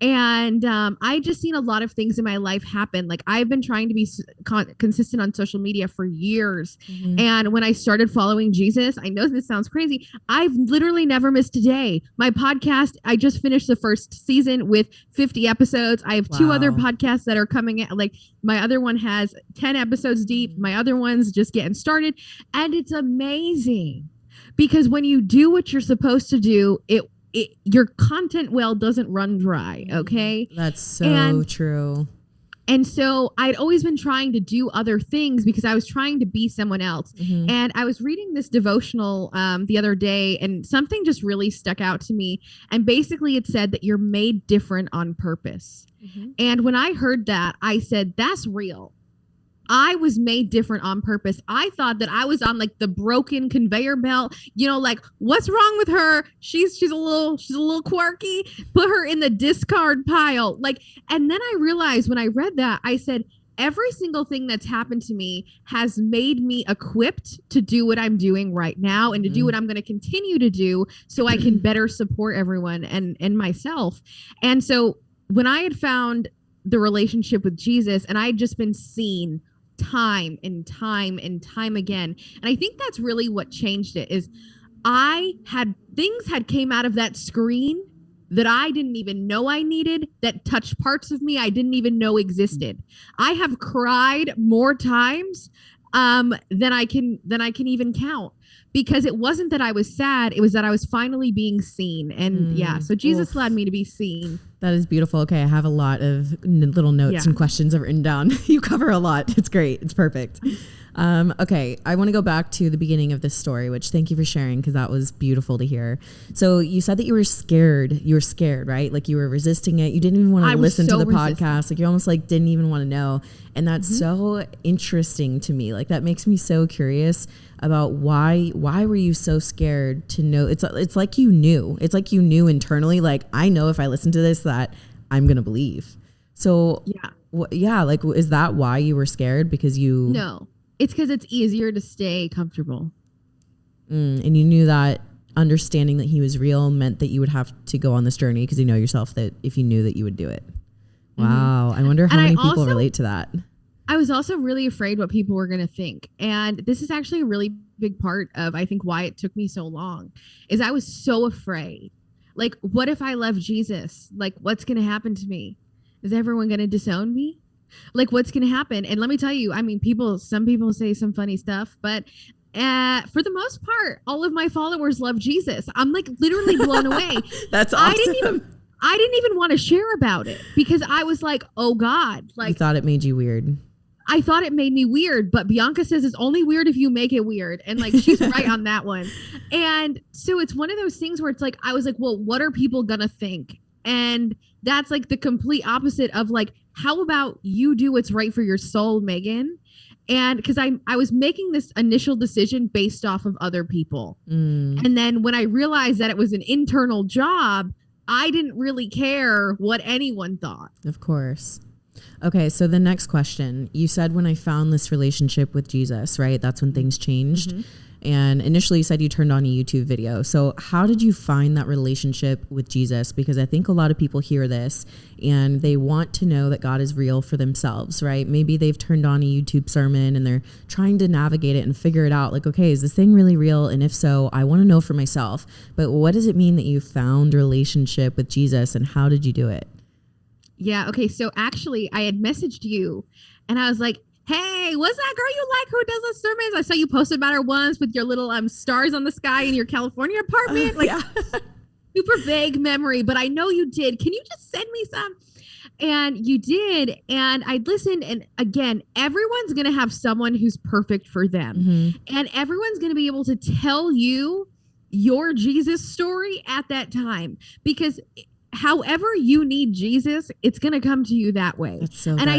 And I just seen a lot of things in my life happen. Like I've been trying to be consistent on social media for years. And when I started following Jesus, I know this sounds crazy, I've literally never missed a day. My podcast, I just finished the first season with 50 episodes. I have 2 other podcasts that are coming out. Like my other one has 10 episodes deep. My other one's just getting started. And it's amazing because when you do what you're supposed to do, your content well doesn't run dry. Okay. That's so true. And so I'd always been trying to do other things because I was trying to be someone else. And I was reading this devotional the other day, and something just really stuck out to me. And basically it said that you're made different on purpose. And when I heard that, I said, that's real. I was made different on purpose. I thought that I was on like the broken conveyor belt, you know, like what's wrong with her? She's a little quirky. Put her in the discard pile. Like, and then I realized when I read that, I said, every single thing that's happened to me has made me equipped to do what I'm doing right now and to do what I'm going to continue to do so I can better support everyone and myself. And so when I had found the relationship with Jesus and I had just been seen time and time and time again. And I think that's really what changed it is things had came out of that screen that I didn't even know I needed, that touched parts of me I didn't even know existed. I have cried more times than I can even count, because it wasn't that I was sad, it was that I was finally being seen. And so Jesus allowed me to be seen. That is beautiful. Okay, I have a lot of little notes and questions I've written down. You cover a lot. It's great. It's perfect. Okay, I want to go back to the beginning of this story, which thank you for sharing because that was beautiful to hear. So you said that you were scared. You were scared, right? Like you were resisting it. You didn't even want to listen to the podcast. Like you almost like didn't even want to know. And that's so interesting to me. Like that makes me so curious about why were you so scared to know? It's like you knew. It's like you knew internally, like I know if I listen to this that I'm going to believe. So like is that why you were scared? Because No. It's because it's easier to stay comfortable. And you knew that understanding that he was real meant that you would have to go on this journey because you know yourself that if you knew that you would do it. Wow. I wonder how many people relate to that. I was also really afraid what people were going to think. And this is actually a really big part of, I think, why it took me so long, is I was so afraid. Like, what if I love Jesus? Like, what's going to happen to me? Is everyone going to disown me? Like, what's going to happen? And let me tell you, I mean, some people say some funny stuff, but for the most part, all of my followers love Jesus. I'm like literally blown away. That's awesome. I didn't even want to share about it because I was like, oh God, like, you thought it made you weird. I thought it made me weird, but Bianca says it's only weird if you make it weird. And like, she's right on that one. And so it's one of those things where it's like, I was like, well, what are people gonna think? And that's like the complete opposite of like, how about you do what's right for your soul, Meagan? And because I was making this initial decision based off of other people. And then when I realized that it was an internal job, I didn't really care what anyone thought. Of course. Okay, so the next question. You said when I found this relationship with Jesus, right? That's when things changed. Mm-hmm. And initially you said you turned on a YouTube video. So how did you find that relationship with Jesus? Because I think a lot of people hear this and they want to know that God is real for themselves, right? Maybe they've turned on a YouTube sermon and they're trying to navigate it and figure it out. Like, okay, is this thing really real? And if so, I want to know for myself. But what does it mean that you found a relationship with Jesus and how did you do it? Yeah. Okay. So actually I had messaged you and I was like, hey, what's that girl you like who does the sermons? I saw you posted about her once with your little stars on the sky in your California apartment. Like, yeah. Super vague memory, but I know you did. Can you just send me some? And you did. And I listened. And again, everyone's going to have someone who's perfect for them. Mm-hmm. And everyone's going to be able to tell you your Jesus story at that time. Because however you need Jesus, it's going to come to you that way. That's so and good.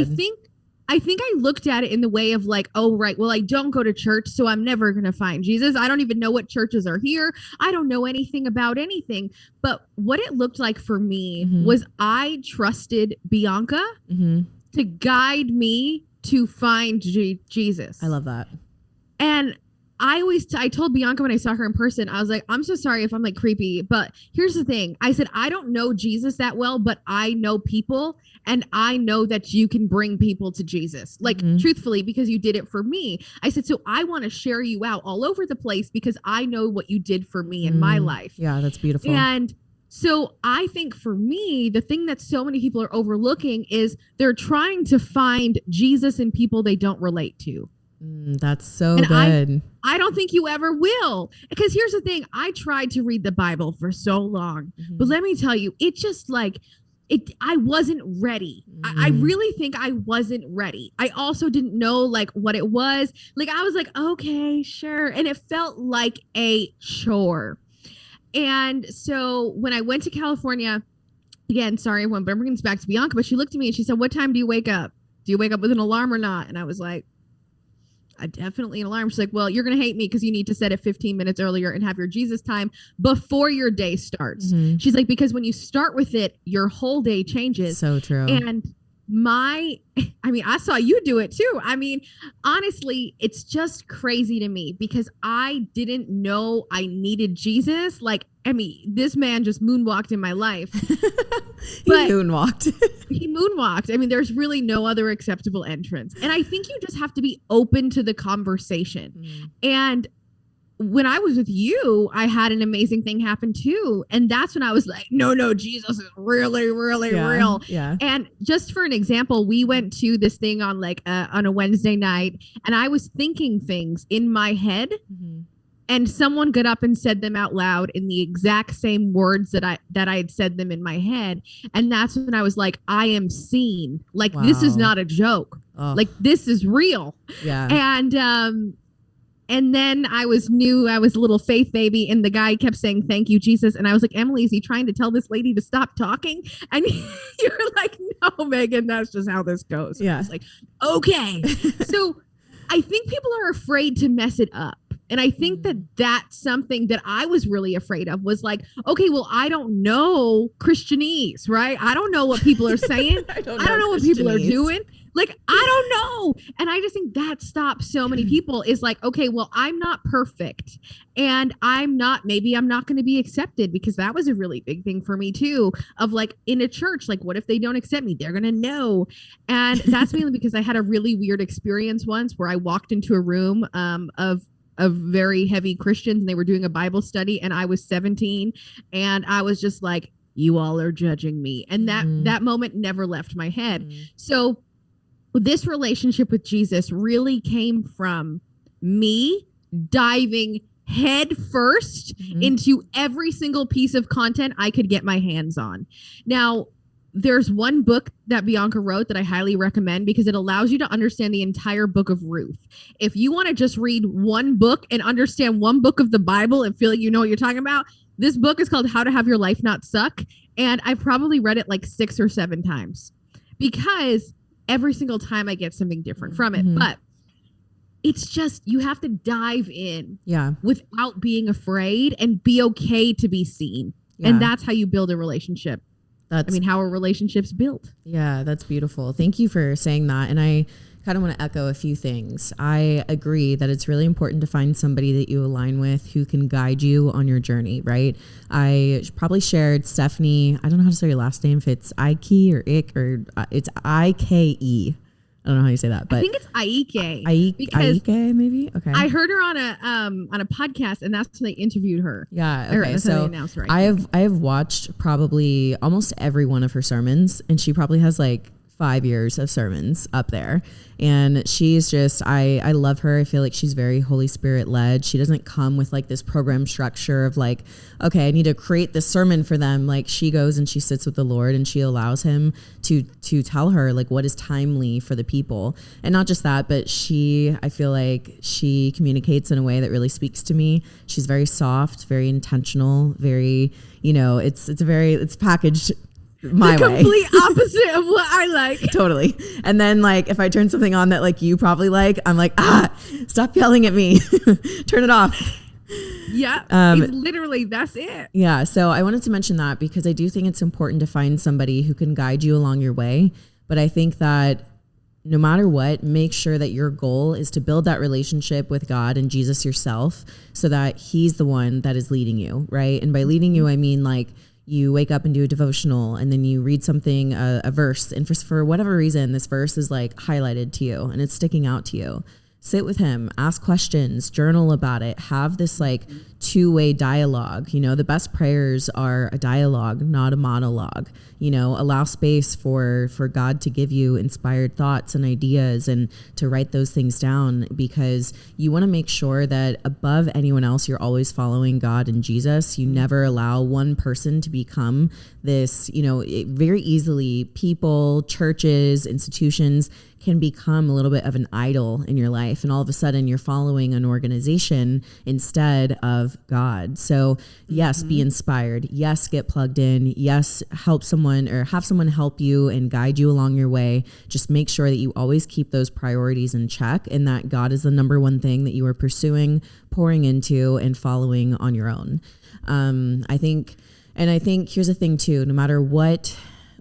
I think I looked at it in the way of like, oh, right. Well, I don't go to church, so I'm never going to find Jesus. I don't even know what churches are here. I don't know anything about anything. But what it looked like for me mm-hmm. was I trusted Bianca mm-hmm. to guide me to find Jesus. I love that. And I told Bianca when I saw her in person, I was like, I'm so sorry if I'm like creepy, but here's the thing. I said, I don't know Jesus that well, but I know people and I know that you can bring people to Jesus. Like mm-hmm. truthfully, because you did it for me. I said, so I want to share you out all over the place because I know what you did for me in my life. Yeah, that's beautiful. And so I think for me, the thing that so many people are overlooking is they're trying to find Jesus in people they don't relate to. That's so good. I don't think you ever will. Because here's the thing. I tried to read the Bible for so long. Mm-hmm. But let me tell you, it just like, I wasn't ready. I really think I wasn't ready. I also didn't know like what it was. Like I was like, okay, sure. And it felt like a chore. And so when I went to California, again, sorry, but I'm bringing this back to Bianca, but she looked at me and she said, what time do you wake up? Do you wake up with an alarm or not? And I was like, definitely an alarm. She's like, well, you're going to hate me because you need to set it 15 minutes earlier and have your Jesus time before your day starts. Mm-hmm. She's like, because when you start with it, your whole day changes. So true. And I saw you do it too. I mean, honestly, it's just crazy to me because I didn't know I needed Jesus. Like, I mean, this man just moonwalked in my life. He moonwalked. I mean, there's really no other acceptable entrance. And I think you just have to be open to the conversation. And when I was with you, I had an amazing thing happen too. And that's when I was like, no, Jesus is really, really real. Yeah. And just for an example, we went to this thing on on a Wednesday night and I was thinking things in my head mm-hmm. and someone got up and said them out loud in the exact same words that I had said them in my head. And that's when I was like, I am seen. Like, wow. This is not a joke. Oh. Like, this is real. Yeah. And then I was a little faith baby and the guy kept saying, thank you, Jesus. And I was like, Emily, is he trying to tell this lady to stop talking? And you're like, no, Meagan, that's just how this goes. Yeah. I was like, okay. So I think people are afraid to mess it up. And I think that that's something that I was really afraid of, was like, okay, well, I don't know Christianese, right? I don't know what people are saying. I don't know what people are doing. Like, I don't know. And I just think that stops so many people, is like, okay, well, I'm not perfect, and maybe I'm not going to be accepted, because that was a really big thing for me too, of like, in a church, like, what if they don't accept me? They're going to know. And that's mainly because I had a really weird experience once where I walked into a room of very heavy Christians, and they were doing a Bible study, and I was 17, and I was just like, you all are judging me. And that moment never left my head. So this relationship with Jesus really came from me diving head first into every single piece of content I could get my hands on. Now, there's one book that Bianca wrote that I highly recommend, because it allows you to understand the entire book of Ruth. If you want to just read one book and understand one book of the Bible and feel like you know what you're talking about, this book is called How to Have Your Life Not Suck. And I've probably read it like 6 or 7 times, because every single time I get something different from it. But it's just, you have to dive in without being afraid, and be okay to be seen. And that's how you build a relationship. How are relationships built? Yeah, that's beautiful. Thank you for saying that. And I kind of want to echo a few things. I agree that it's really important to find somebody that you align with, who can guide you on your journey, right? I probably shared Stephanie, I don't know how to say your last name, if it's Ike or Ick, or it's Ike. I don't know how you say that, but I think it's Aike. Aike, maybe. Okay. I heard her on a podcast, and that's when they interviewed her. Yeah. Okay. So I have watched probably almost every one of her sermons, and she probably has like 5 years of sermons up there. And she's just, I love her. I feel like she's very Holy Spirit led. She doesn't come with like this program structure of like, okay, I need to create this sermon for them. Like, she goes and she sits with the Lord, and she allows him to tell her like what is timely for the people. And not just that, but I feel like she communicates in a way that really speaks to me. She's very soft, very intentional, very, it's packaged my way. Complete opposite of what I like. Totally. And then like, if I turn something on that like you probably like, I'm like, stop yelling at me. Turn it off. Yeah. It's literally, that's it. Yeah. So I wanted to mention that, because I do think it's important to find somebody who can guide you along your way. But I think that no matter what, make sure that your goal is to build that relationship with God and Jesus yourself, so that he's the one that is leading you, right? And by leading you, I mean like, you wake up and do a devotional, and then you read something, a verse, and for whatever reason, this verse is like highlighted to you and it's sticking out to you. Sit with him, ask questions, journal about it, have this like two-way dialogue. The best prayers are a dialogue, not a monologue. Allow space for God to give you inspired thoughts and ideas, and to write those things down, because you want to make sure that above anyone else, you're always following God and Jesus. You never allow one person to become this, very easily people, churches, institutions can become a little bit of an idol in your life. And all of a sudden you're following an organization instead of God. So yes, be inspired. Yes, get plugged in. Yes, help someone, or have someone help you and guide you along your way. Just make sure that you always keep those priorities in check, and that God is the number one thing that you are pursuing, pouring into, and following on your own. I think here's the thing too, no matter what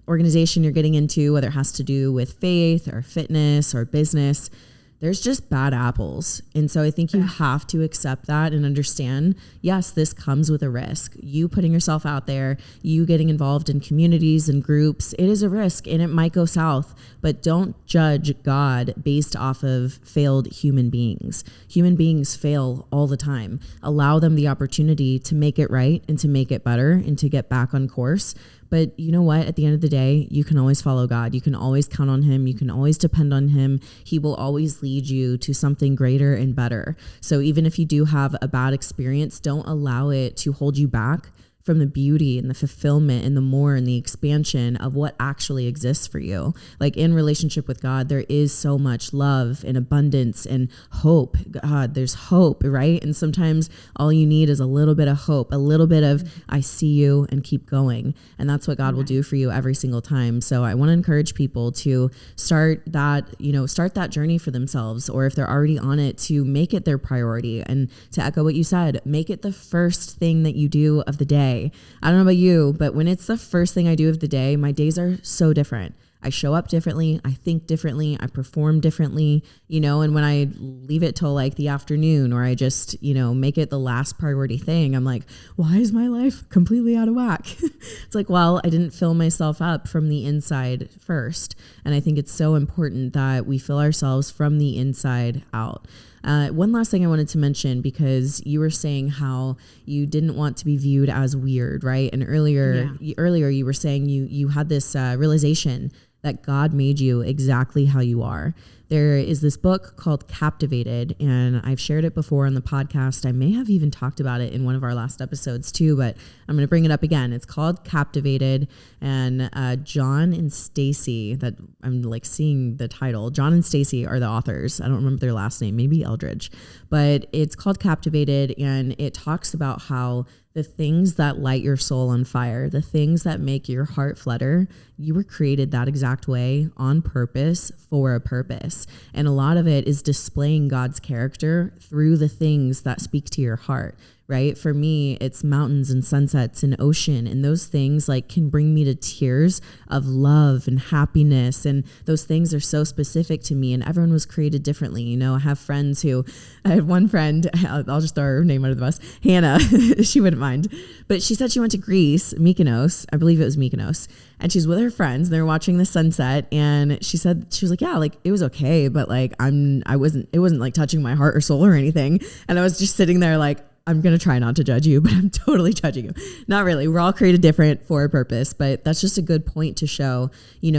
organization you're getting into, whether it has to do with faith or fitness or business, there's just bad apples. And so I think you have to accept that and understand, yes, this comes with a risk. You putting yourself out there, you getting involved in communities and groups, it is a risk, and it might go south, but don't judge God based off of failed human beings. Human beings fail all the time. Allow them the opportunity to make it right and to make it better and to get back on course. But you know what? At the end of the day, you can always follow God. You can always count on him. You can always depend on him. He will always lead you to something greater and better. So even if you do have a bad experience, don't allow it to hold you back from the beauty and the fulfillment and the more and the expansion of what actually exists for you. Like in relationship with God, there is so much love and abundance and hope. God, there's hope, right? And sometimes all you need is a little bit of hope, a little bit of I see you and keep going. And that's what God will do for you every single time. So I want to encourage people to start that journey for themselves, or if they're already on it, to make it their priority. And to echo what you said, make it the first thing that you do of the day. I don't know about you, but when it's the first thing I do of the day, my days are so different. I show up differently. I think differently. I perform differently, and when I leave it till like the afternoon, or I just, make it the last priority thing, I'm like, why is my life completely out of whack? It's like, well, I didn't fill myself up from the inside first. And I think it's so important that we fill ourselves from the inside out. One last thing I wanted to mention, because you were saying how you didn't want to be viewed as weird, right? And earlier you were saying you had this realization that God made you exactly how you are. There is this book called Captivated, and I've shared it before on the podcast. I may have even talked about it in one of our last episodes too, but I'm going to bring it up again. It's called Captivated, and John and Stacy, that I'm like seeing the title. John and Stacy are the authors. I don't remember their last name, maybe Eldridge, but it's called Captivated, and it talks about how the things that light your soul on fire, the things that make your heart flutter, you were created that exact way on purpose for a purpose. And a lot of it is displaying God's character through the things that speak to your heart, right? For me, it's mountains and sunsets and ocean, and those things like can bring me to tears of love and happiness. And those things are so specific to me, and everyone was created differently. I had one friend, I'll just throw her name under the bus, Hannah, she wouldn't mind, but she said she went to Greece, Mykonos, I believe it was Mykonos, and she's with her friends, and they're watching the sunset, and she was like, yeah, like it was okay, but like it wasn't like touching my heart or soul or anything. And I was just sitting there like, I'm going to try not to judge you, but I'm totally judging you. Not really. We're all created different for a purpose, but that's just a good point to show,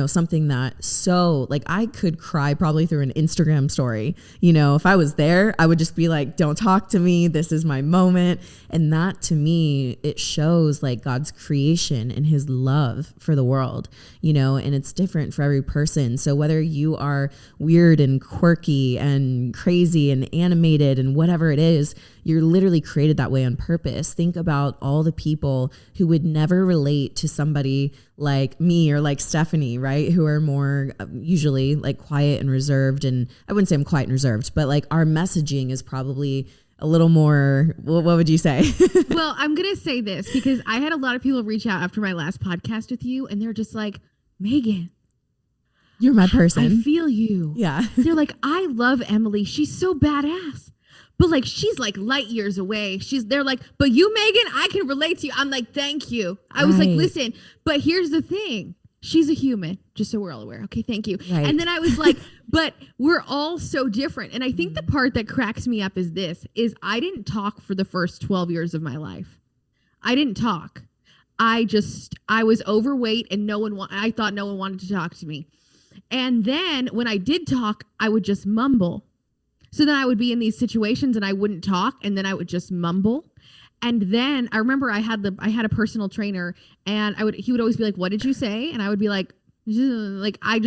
something that so like I could cry probably through an Instagram story. If I was there, I would just be like, don't talk to me. This is my moment. And that to me, it shows like God's creation and his love for the world, and it's different for every person. So whether you are weird and quirky and crazy and animated and whatever it is, you're literally created that way on purpose. Think about all the people who would never relate to somebody like me or like Stephanie, right? Who are more usually like quiet and reserved. And I wouldn't say I'm quiet and reserved, but like our messaging is probably a little more, what would you say? Well, I'm going to say this because I had a lot of people reach out after my last podcast with you, and they're just like, Meagan, you're my person. I feel you. Yeah. They're like, I love Emily. She's so badass. But like, she's like light years away. They're like, but you, Meagan, I can relate to you. I'm like, thank you. I was like, listen, but here's the thing. She's a human, just so we're all aware. Okay, thank you. Right. And then I was like, but we're all so different. And I think the part that cracks me up is I didn't talk for the first 12 years of my life. I didn't talk. I was overweight, and I thought no one wanted to talk to me. And then when I did talk, I would just mumble. So then I would be in these situations and I wouldn't talk, and then I would just mumble. And then I remember I had a personal trainer, and he would always be like, what did you say? And I would be like I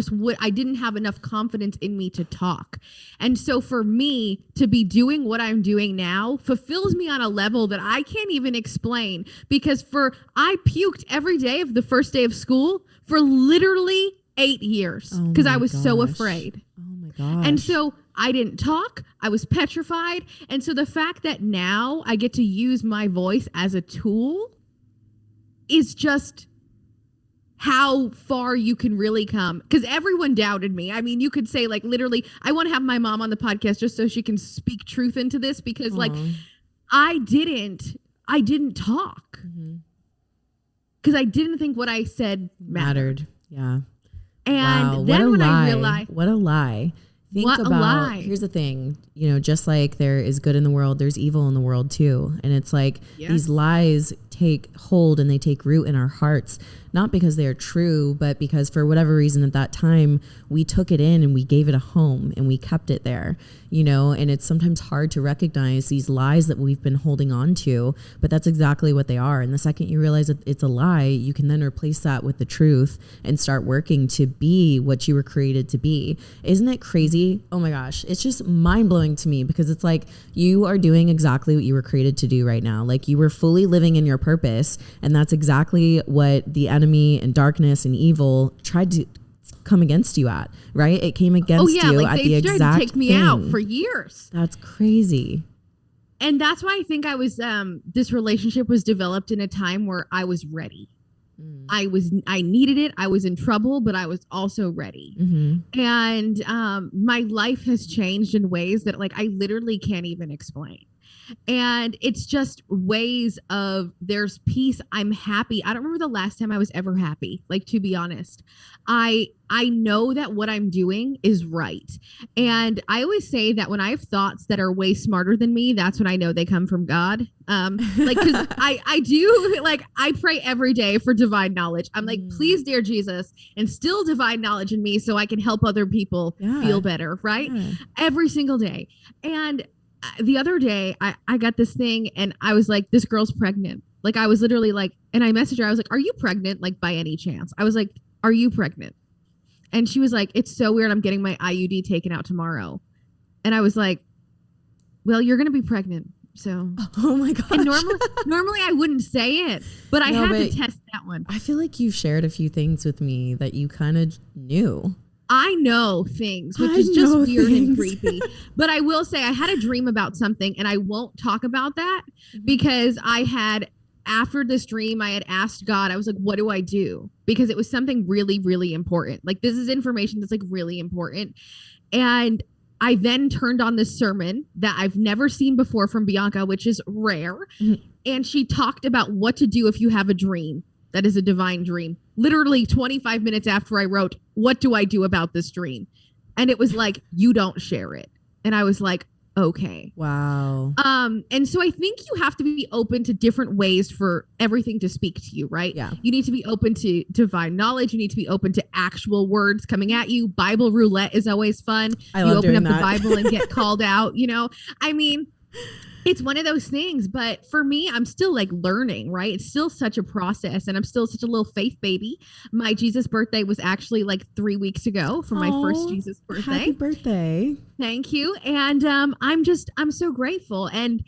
didn't have enough confidence in me to talk. And so for me to be doing what I'm doing now fulfills me on a level that I can't even explain, because I puked every day of the first day of school for literally 8 years because I was so afraid. Oh my gosh. And so I didn't talk. I was petrified. And so the fact that now I get to use my voice as a tool is just how far you can really come. Because everyone doubted me. I mean, you could say like literally, I want to have my mom on the podcast just so she can speak truth into this, because like I didn't talk because I didn't think what I said mattered. Yeah. And then when I realized, what a lie. Here's the thing, just like there is good in the world, there's evil in the world too. And it's like these lies take hold and they take root in our hearts, not because they are true, but because for whatever reason at that time, we took it in and we gave it a home and we kept it there, you know, and it's sometimes hard to recognize these lies that we've been holding on to, but that's exactly what they are. And the second you realize that it's a lie, you can then replace that with the truth and start working to be what you were created to be. Isn't it crazy? Oh my gosh. It's just mind blowing to me because it's like you are doing exactly what you were created to do right now. Like you were fully living in your purpose. And that's exactly what the enemy and darkness and evil tried to come against you at, right? It came against you like at the exact they tried to take me thing. out for years. That's crazy. And that's why I think I was, this relationship was developed in a time where I was ready. I needed it. I was in trouble, but I was also ready. And my life has changed in ways that like I literally can't even explain. And it's just ways of there's peace. I'm happy. I don't remember the last time I was ever happy. Like, to be honest, I know that what I'm doing is right. And I always say that when I have thoughts that are way smarter than me, that's when I know they come from God. Like, cause I do, like, I pray every day for divine knowledge. I'm like, please, dear Jesus, instill divine knowledge in me so I can help other people feel better. Right. Every single day. And the other day I got this thing and I was like, this girl's pregnant. Like I was literally like, and I messaged her. I was like, are you pregnant? Like by any chance? I was like, are you pregnant? And she was like, it's so weird. I'm getting my IUD taken out tomorrow. And I was like, well, you're going to be pregnant. So, oh my gosh. And normally I wouldn't say it, but I had to test that one. I feel like you've shared a few things with me that you kind of knew. I know things, which is just weird and creepy. But I will say I had a dream about something and I won't talk about that because after this dream, I had asked God, I was like, what do I do? Because it was something really, really important. Like this is information that's like really important. And I then turned on this sermon that I've never seen before from Bianca, which is rare. And she talked about what to do if you have a dream that is a divine dream. Literally 25 minutes after I wrote, what do I do about this dream? And it was like, you don't share it. And I was like, okay. Wow. And so I think you have to be open to different ways for everything to speak to you, right? Yeah. You need to be open to divine knowledge. You need to be open to actual words coming at you. Bible roulette is always fun. I love doing that. The Bible and get called out, you know? I mean, it's one of those things, but for me, I'm still like learning, right? It's still such a process and I'm still such a little faith baby. My Jesus birthday was actually like 3 weeks ago for my first Jesus birthday. Happy birthday. Thank you. And I'm so grateful. And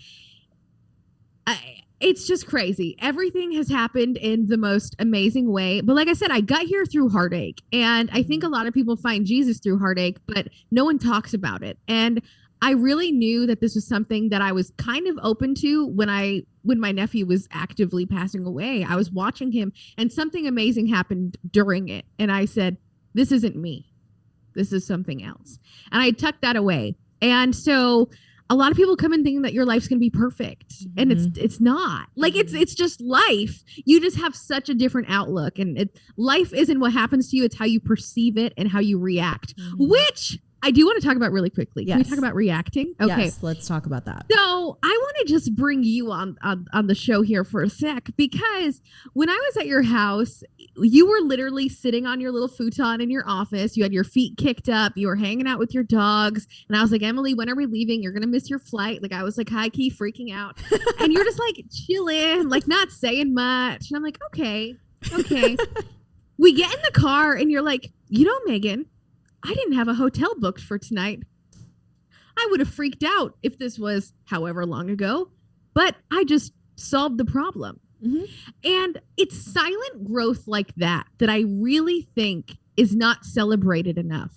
it's just crazy. Everything has happened in the most amazing way. But like I said, I got here through heartache. And I think a lot of people find Jesus through heartache, but no one talks about it. And I really knew that this was something that I was kind of open to when my nephew was actively passing away. I was watching him and something amazing happened during it. And I said, this isn't me. This is something else. And I tucked that away. And so a lot of people come in thinking that your life's going to be perfect. And it's not. Like it's just life. You just have such a different outlook. And life isn't what happens to you. It's how you perceive it and how you react, which I do want to talk about really quickly. Can we talk about reacting? Okay. Yes, let's talk about that. So I want to just bring you on the show here for a sec, because when I was at your house, you were literally sitting on your little futon in your office. You had your feet kicked up. You were hanging out with your dogs. And I was like, Emily, when are we leaving? You're going to miss your flight. Like I was like high key freaking out. And you're just like chilling, like not saying much. And I'm like, okay. We get in the car and you're like, you know, Meagan, I didn't have a hotel booked for tonight. I would have freaked out if this was however long ago, but I just solved the problem. And it's silent growth like that I really think is not celebrated enough.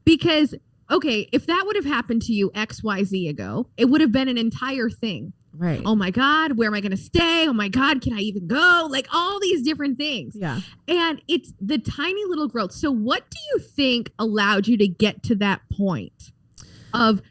Because, okay, if that would have happened to you XYZ ago, it would have been an entire thing. Right. Oh my God, where am I going to stay? Oh my God, can I even go? Like all these different things. Yeah. And it's the tiny little growth. So what do you think allowed you to get to that point of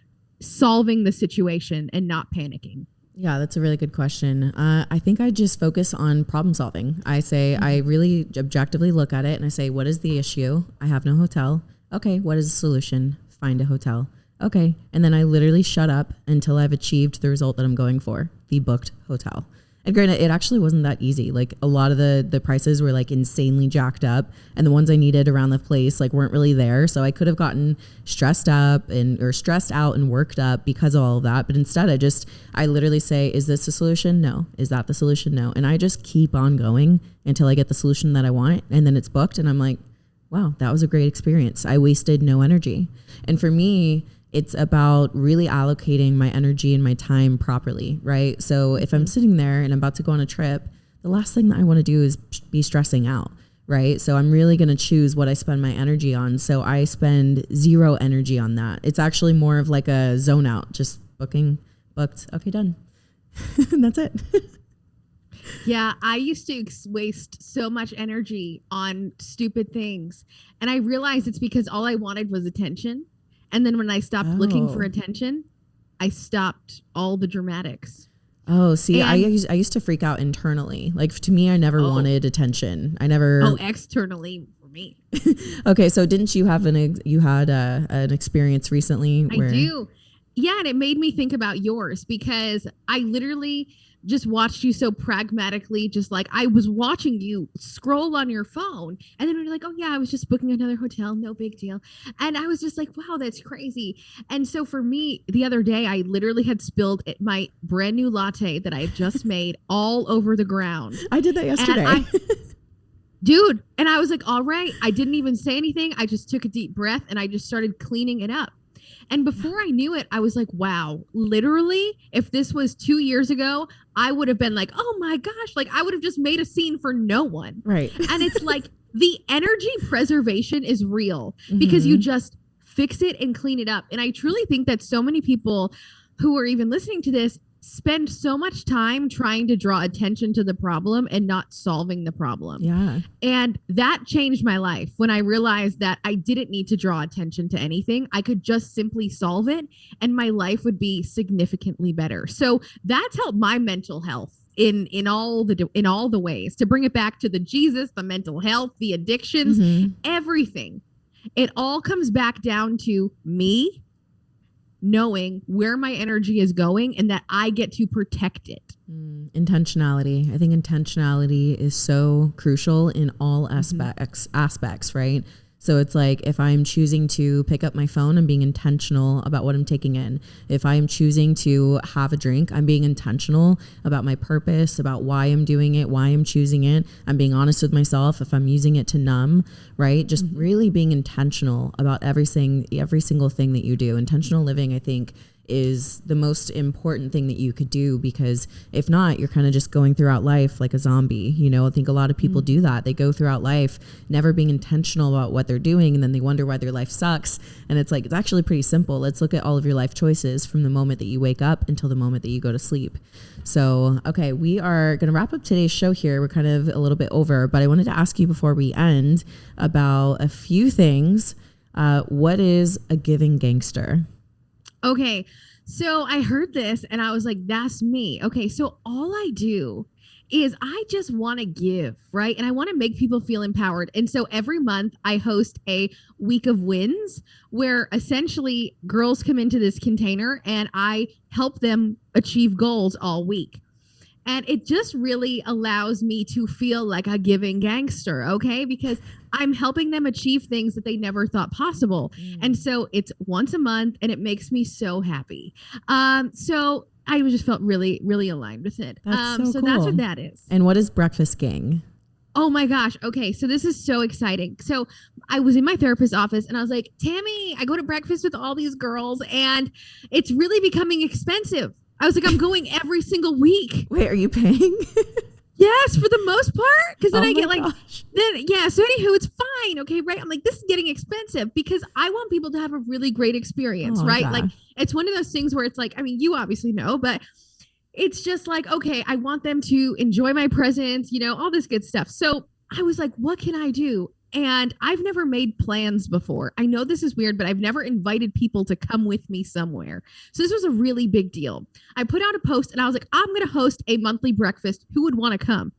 solving the situation and not panicking? Yeah, that's a really good question. I think I just focus on problem solving. I say, I really objectively look at it and I say, what is the issue? I have no hotel. Okay, what is the solution? Find a hotel. Okay. And then I literally shut up until I've achieved the result that I'm going for, the booked hotel. And granted, it actually wasn't that easy. Like a lot of the prices were like insanely jacked up, and the ones I needed around the place like weren't really there. So I could have gotten stressed out and worked up because of all of that. But instead I literally say, is this the solution? No. Is that the solution? No. And I just keep on going until I get the solution that I want. And then it's booked and I'm like, wow, that was a great experience. I wasted no energy. And for me, it's about really allocating my energy and my time properly, right? So if I'm sitting there and I'm about to go on a trip, the last thing that I want to do is be stressing out, right? So I'm really going to choose what I spend my energy on. So I spend zero energy on that. It's actually more of like a zone out, just booked, okay, done. And that's it. Yeah, I used to waste so much energy on stupid things. And I realized it's because all I wanted was attention. And then when I stopped looking for attention, I stopped all the dramatics. Oh, see, I used to freak out internally. Like to me, I never wanted attention. I never. Oh, externally for me. Okay, so didn't you have an experience recently? I do. Yeah, and it made me think about yours because I literally just watched you so pragmatically, just like I was watching you scroll on your phone and then you're like, oh yeah, I was just booking another hotel, no big deal. And I was just like, wow, that's crazy. And so for me, the other day, I literally had spilled my brand new latte that I had just made all over the ground. I did that yesterday. Dude, and I was like, all right, I didn't even say anything. I just took a deep breath and I just started cleaning it up. And before I knew it, I was like, wow, literally, if this was 2 years ago, I would have been like, oh my gosh, like I would have just made a scene for no one. Right. And it's like the energy preservation is real because you just fix it and clean it up. And I truly think that so many people who are even listening to this spend so much time trying to draw attention to the problem and not solving the problem. Yeah. And that changed my life when I realized that I didn't need to draw attention to anything. I could just simply solve it and my life would be significantly better. So that's helped my mental health in all the ways. To bring it back to the Jesus, the mental health, the addictions, everything. It all comes back down to me knowing where my energy is going and that I get to protect it. Intentionality. I think intentionality is so crucial in all aspects, right? So it's like if I'm choosing to pick up my phone, I'm being intentional about what I'm taking in. If I'm choosing to have a drink, I'm being intentional about my purpose, about why I'm doing it, why I'm choosing it. I'm being honest with myself if I'm using it to numb, right? Just really being intentional about every single thing that you do. Intentional living, I think, is the most important thing that you could do, because if not, you're kind of just going throughout life like a zombie. You know, I think a lot of people do that. They go throughout life never being intentional about what they're doing, and then they wonder why their life sucks. And it's like, it's actually pretty simple. Let's look at all of your life choices from the moment that you wake up until the moment that you go to sleep. So, okay, we are going to wrap up today's show here. We're kind of a little bit over, but I wanted to ask you before we end about a few things. What is a giving gangster? Okay, so I heard this and I was like, that's me. Okay, so all I do is I just want to give, right? And I want to make people feel empowered. And so every month I host a week of wins where essentially girls come into this container and I help them achieve goals all week. And it just really allows me to feel like a giving gangster, okay? Because I'm helping them achieve things that they never thought possible. And so it's once a month and it makes me so happy. So I just felt really, really aligned with it. That's so cool. That's what that is. And what is Breakfast Gang? Oh my gosh. Okay. So this is so exciting. So I was in my therapist's office and I was like, Tammy, I go to breakfast with all these girls and it's really becoming expensive. I was like, I'm going every single week. Wait, are you paying? Yes, for the most part. Because then I get like, gosh. So anywho, it's fine. Okay, right. I'm like, this is getting expensive because I want people to have a really great experience, right? Yeah. Like, it's one of those things where it's like, I mean, you obviously know, but it's just like, okay, I want them to enjoy my presence, you know, all this good stuff. So I was like, what can I do? And I've never made plans before. I know this is weird, but I've never invited people to come with me somewhere. So this was a really big deal. I put out a post and I was like, I'm going to host a monthly breakfast. Who would want to come?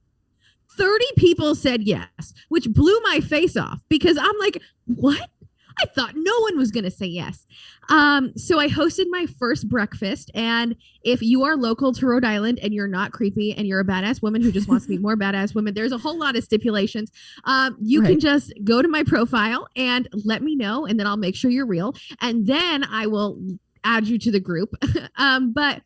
30 people said yes, which blew my face off because I'm like, what? I thought no one was going to say yes. So I hosted my first breakfast. And if you are local to Rhode Island and you're not creepy and you're a badass woman who just wants to meet more badass women, there's a whole lot of stipulations. You can just go to my profile and let me know, and then I'll make sure you're real. And then I will add you to the group. But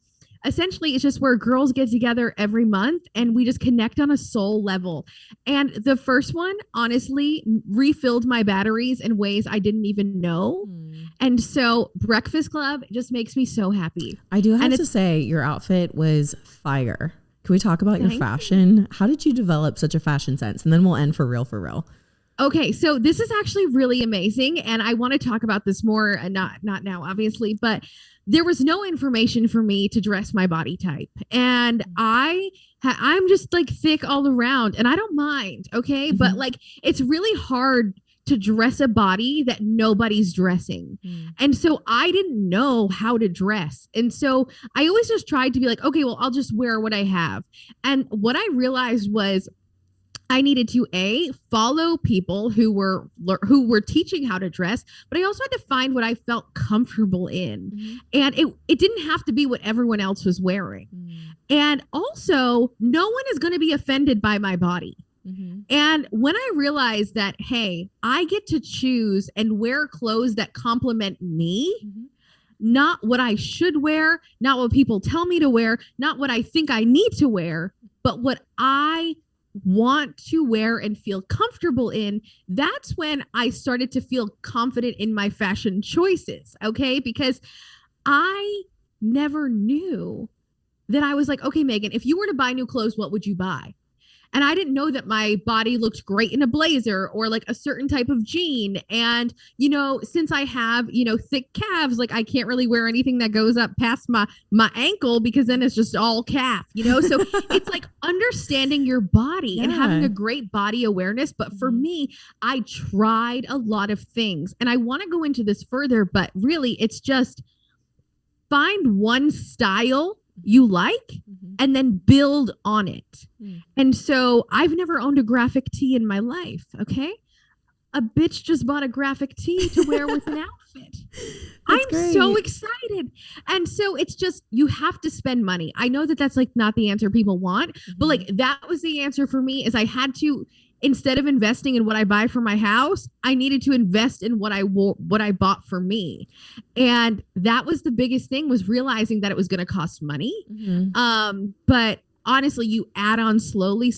essentially, it's just where girls get together every month and we just connect on a soul level. And the first one, honestly, refilled my batteries in ways I didn't even know. And so Breakfast Club just makes me so happy. I do have to say, your outfit was fire. Can we talk about your fashion? How did you develop such a fashion sense? And then we'll end for real, for real. Okay, so this is actually really amazing. And I want to talk about this more, not now, obviously, but there was no information for me to dress my body type. And I'm just like thick all around and I don't mind. Okay. Mm-hmm. But like, it's really hard to dress a body that nobody's dressing. And so I didn't know how to dress. And so I always just tried to be like, okay, well, I'll just wear what I have. And what I realized was I needed to follow people who were teaching how to dress, but I also had to find what I felt comfortable in. Mm-hmm. And it didn't have to be what everyone else was wearing. Mm-hmm. And also, no one is going to be offended by my body. Mm-hmm. And when I realized that, hey, I get to choose and wear clothes that complement me, mm-hmm. not what I should wear, not what people tell me to wear, not what I think I need to wear, but what I want to wear and feel comfortable in, that's when I started to feel confident in my fashion choices. Okay. Because I never knew that I was like, okay, Meagan, if you were to buy new clothes, what would you buy? And I didn't know that my body looked great in a blazer or like a certain type of jean. And, you know, since I have, you know, thick calves, like I can't really wear anything that goes up past my ankle because then it's just all calf, you know? So it's like understanding your body and having a great body awareness. But for me, I tried a lot of things and I want to go into this further, but really it's just find one style you like and then build on it. And so I've never owned a graphic tee in my life. Okay. A bitch just bought a graphic tee to wear with an outfit. I'm great. So excited. And so it's just, you have to spend money. I know that that's like not the answer people want, but like that was the answer for me is I had to, instead of investing in what I buy for my house, I needed to invest in what I bought for me. And that was the biggest thing, was realizing that it was going to cost money. But honestly, you add on slowly,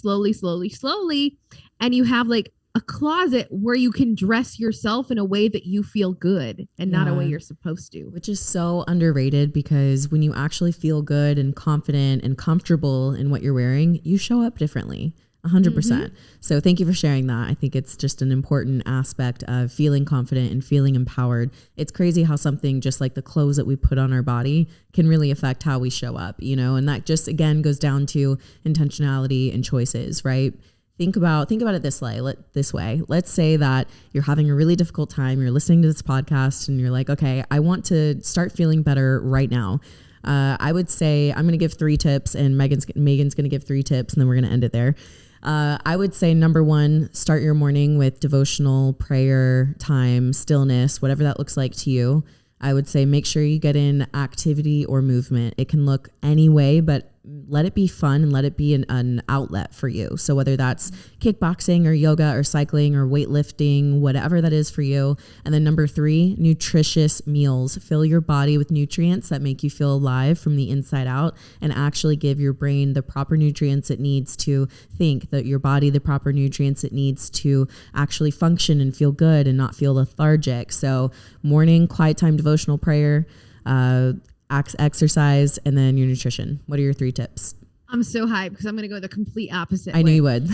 and you have like a closet where you can dress yourself in a way that you feel good and not a way you're supposed to. Which is so underrated, because when you actually feel good and confident and comfortable in what you're wearing, you show up differently. 100%. So thank you for sharing that. I think it's just an important aspect of feeling confident and feeling empowered. It's crazy how something just like the clothes that we put on our body can really affect how we show up, you know, and that just, again, goes down to intentionality and choices, right? Think about it this way. Let's say that you're having a really difficult time. You're listening to this podcast and you're like, okay, I want to start feeling better right now. I would say I'm going to give 3 tips, and Meagan's going to give 3 tips, and then we're going to end it there. I would say number 1, start your morning with devotional, prayer, time, stillness, whatever that looks like to you. I would say make sure you get in activity or movement. It can look any way, but let it be fun and let it be an outlet for you. So whether that's kickboxing or yoga or cycling or weightlifting, whatever that is for you. And then number 3, nutritious meals. Fill your body with nutrients that make you feel alive from the inside out, and actually give your brain the proper nutrients it needs to think, that your body the proper nutrients it needs to actually function and feel good and not feel lethargic. So morning, quiet time, devotional, prayer, exercise, and then your nutrition. What are your 3 tips? I'm so hyped because I'm going to go the complete opposite. I knew you would.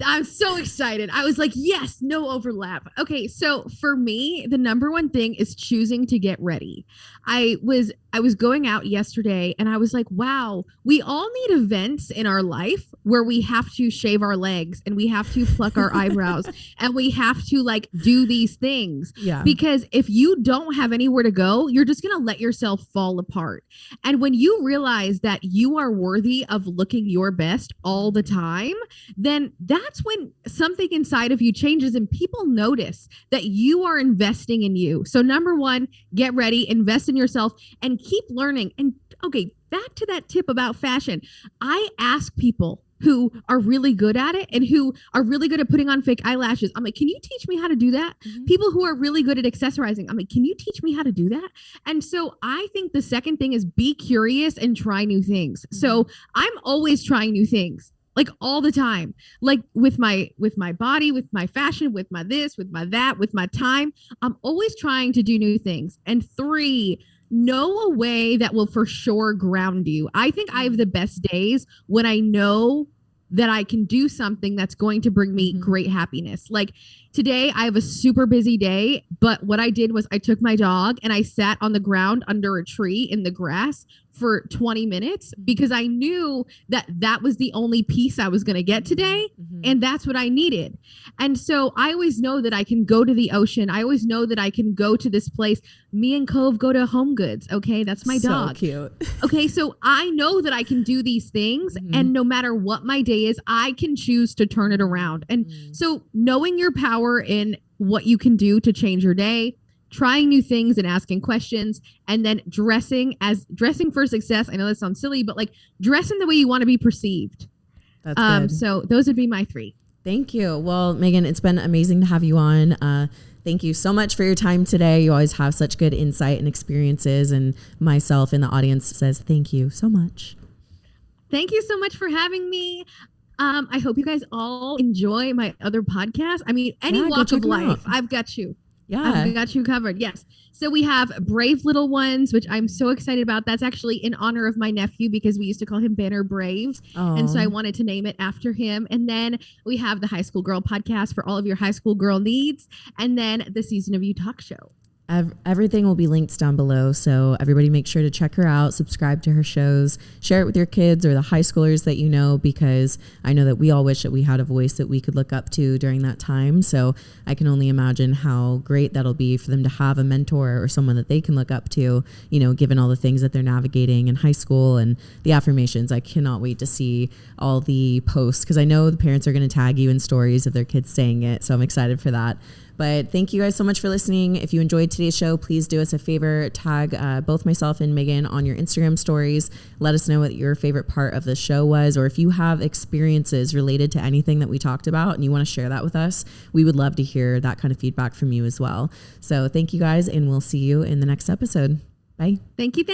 I'm so excited. I was like, yes, no overlap. Okay. So for me, the number 1 thing is choosing to get ready. I was I was going out yesterday and I was like, wow, we all need events in our life where we have to shave our legs and we have to pluck our eyebrows and we have to like do these things. Yeah. Because if you don't have anywhere to go, you're just going to let yourself fall apart. And when you realize that you are worthy of looking your best all the time, then that's when something inside of you changes and people notice that you are investing in you. So number one, get ready, invest in yourself, and keep learning. And okay, back to that tip about fashion. I ask people who are really good at it and who are really good at putting on fake eyelashes. I'm like, can you teach me how to do that? Mm-hmm. People who are really good at accessorizing. I'm like, can you teach me how to do that? And so I think the second thing is be curious and try new things. Mm-hmm. So I'm always trying new things. Like all the time, like with my body, with my fashion, with my this, with my that, with my time, I'm always trying to do new things. And 3, know a way that will for sure ground you. I think I have the best days when I know that I can do something that's going to bring me great happiness. Like today, I have a super busy day, but what I did was I took my dog and I sat on the ground under a tree in the grass for 20 minutes because I knew that that was the only peace I was going to get today. And that's what I needed. And so I always know that I can go to the ocean. I always know that I can go to this place. Me and Cove go to Home Goods. Okay. That's my dog. So cute. Okay. So I know that I can do these things and no matter what my day is, I can choose to turn it around. And so knowing your power in what you can do to change your day, trying new things and asking questions, and then dressing for success. I know that sounds silly, but like dressing the way you want to be perceived. That's good. So those would be my 3. Thank you. Well, Meagan, it's been amazing to have you on. Thank you so much for your time today. You always have such good insight and experiences, and myself in the audience says thank you so much. Thank you so much for having me. I hope you guys all enjoy my other podcast. I mean, any walk of life, I've got you. Yeah. I've got you covered. Yes. So we have Brave Little Ones, which I'm so excited about. That's actually in honor of my nephew because we used to call him Banner Brave. Aww. And so I wanted to name it after him. And then we have the High School Girl podcast for all of your high school girl needs. And then the Season of You talk show. Everything will be linked down below, so everybody make sure to check her out, subscribe to her shows, share it with your kids or the high schoolers that you know, because I know that we all wish that we had a voice that we could look up to during that time. So I can only imagine how great that'll be for them to have a mentor or someone that they can look up to, you know, given all the things that they're navigating in high school and the affirmations. I cannot wait to see all the posts because I know the parents are going to tag you in stories of their kids saying it. So I'm excited for that. But thank you guys so much for listening. If you enjoyed today's show, please do us a favor, tag both myself and Meagan on your Instagram stories. Let us know what your favorite part of the show was, or if you have experiences related to anything that we talked about and you want to share that with us, we would love to hear that kind of feedback from you as well. So thank you guys, and we'll see you in the next episode. Bye. Thank you.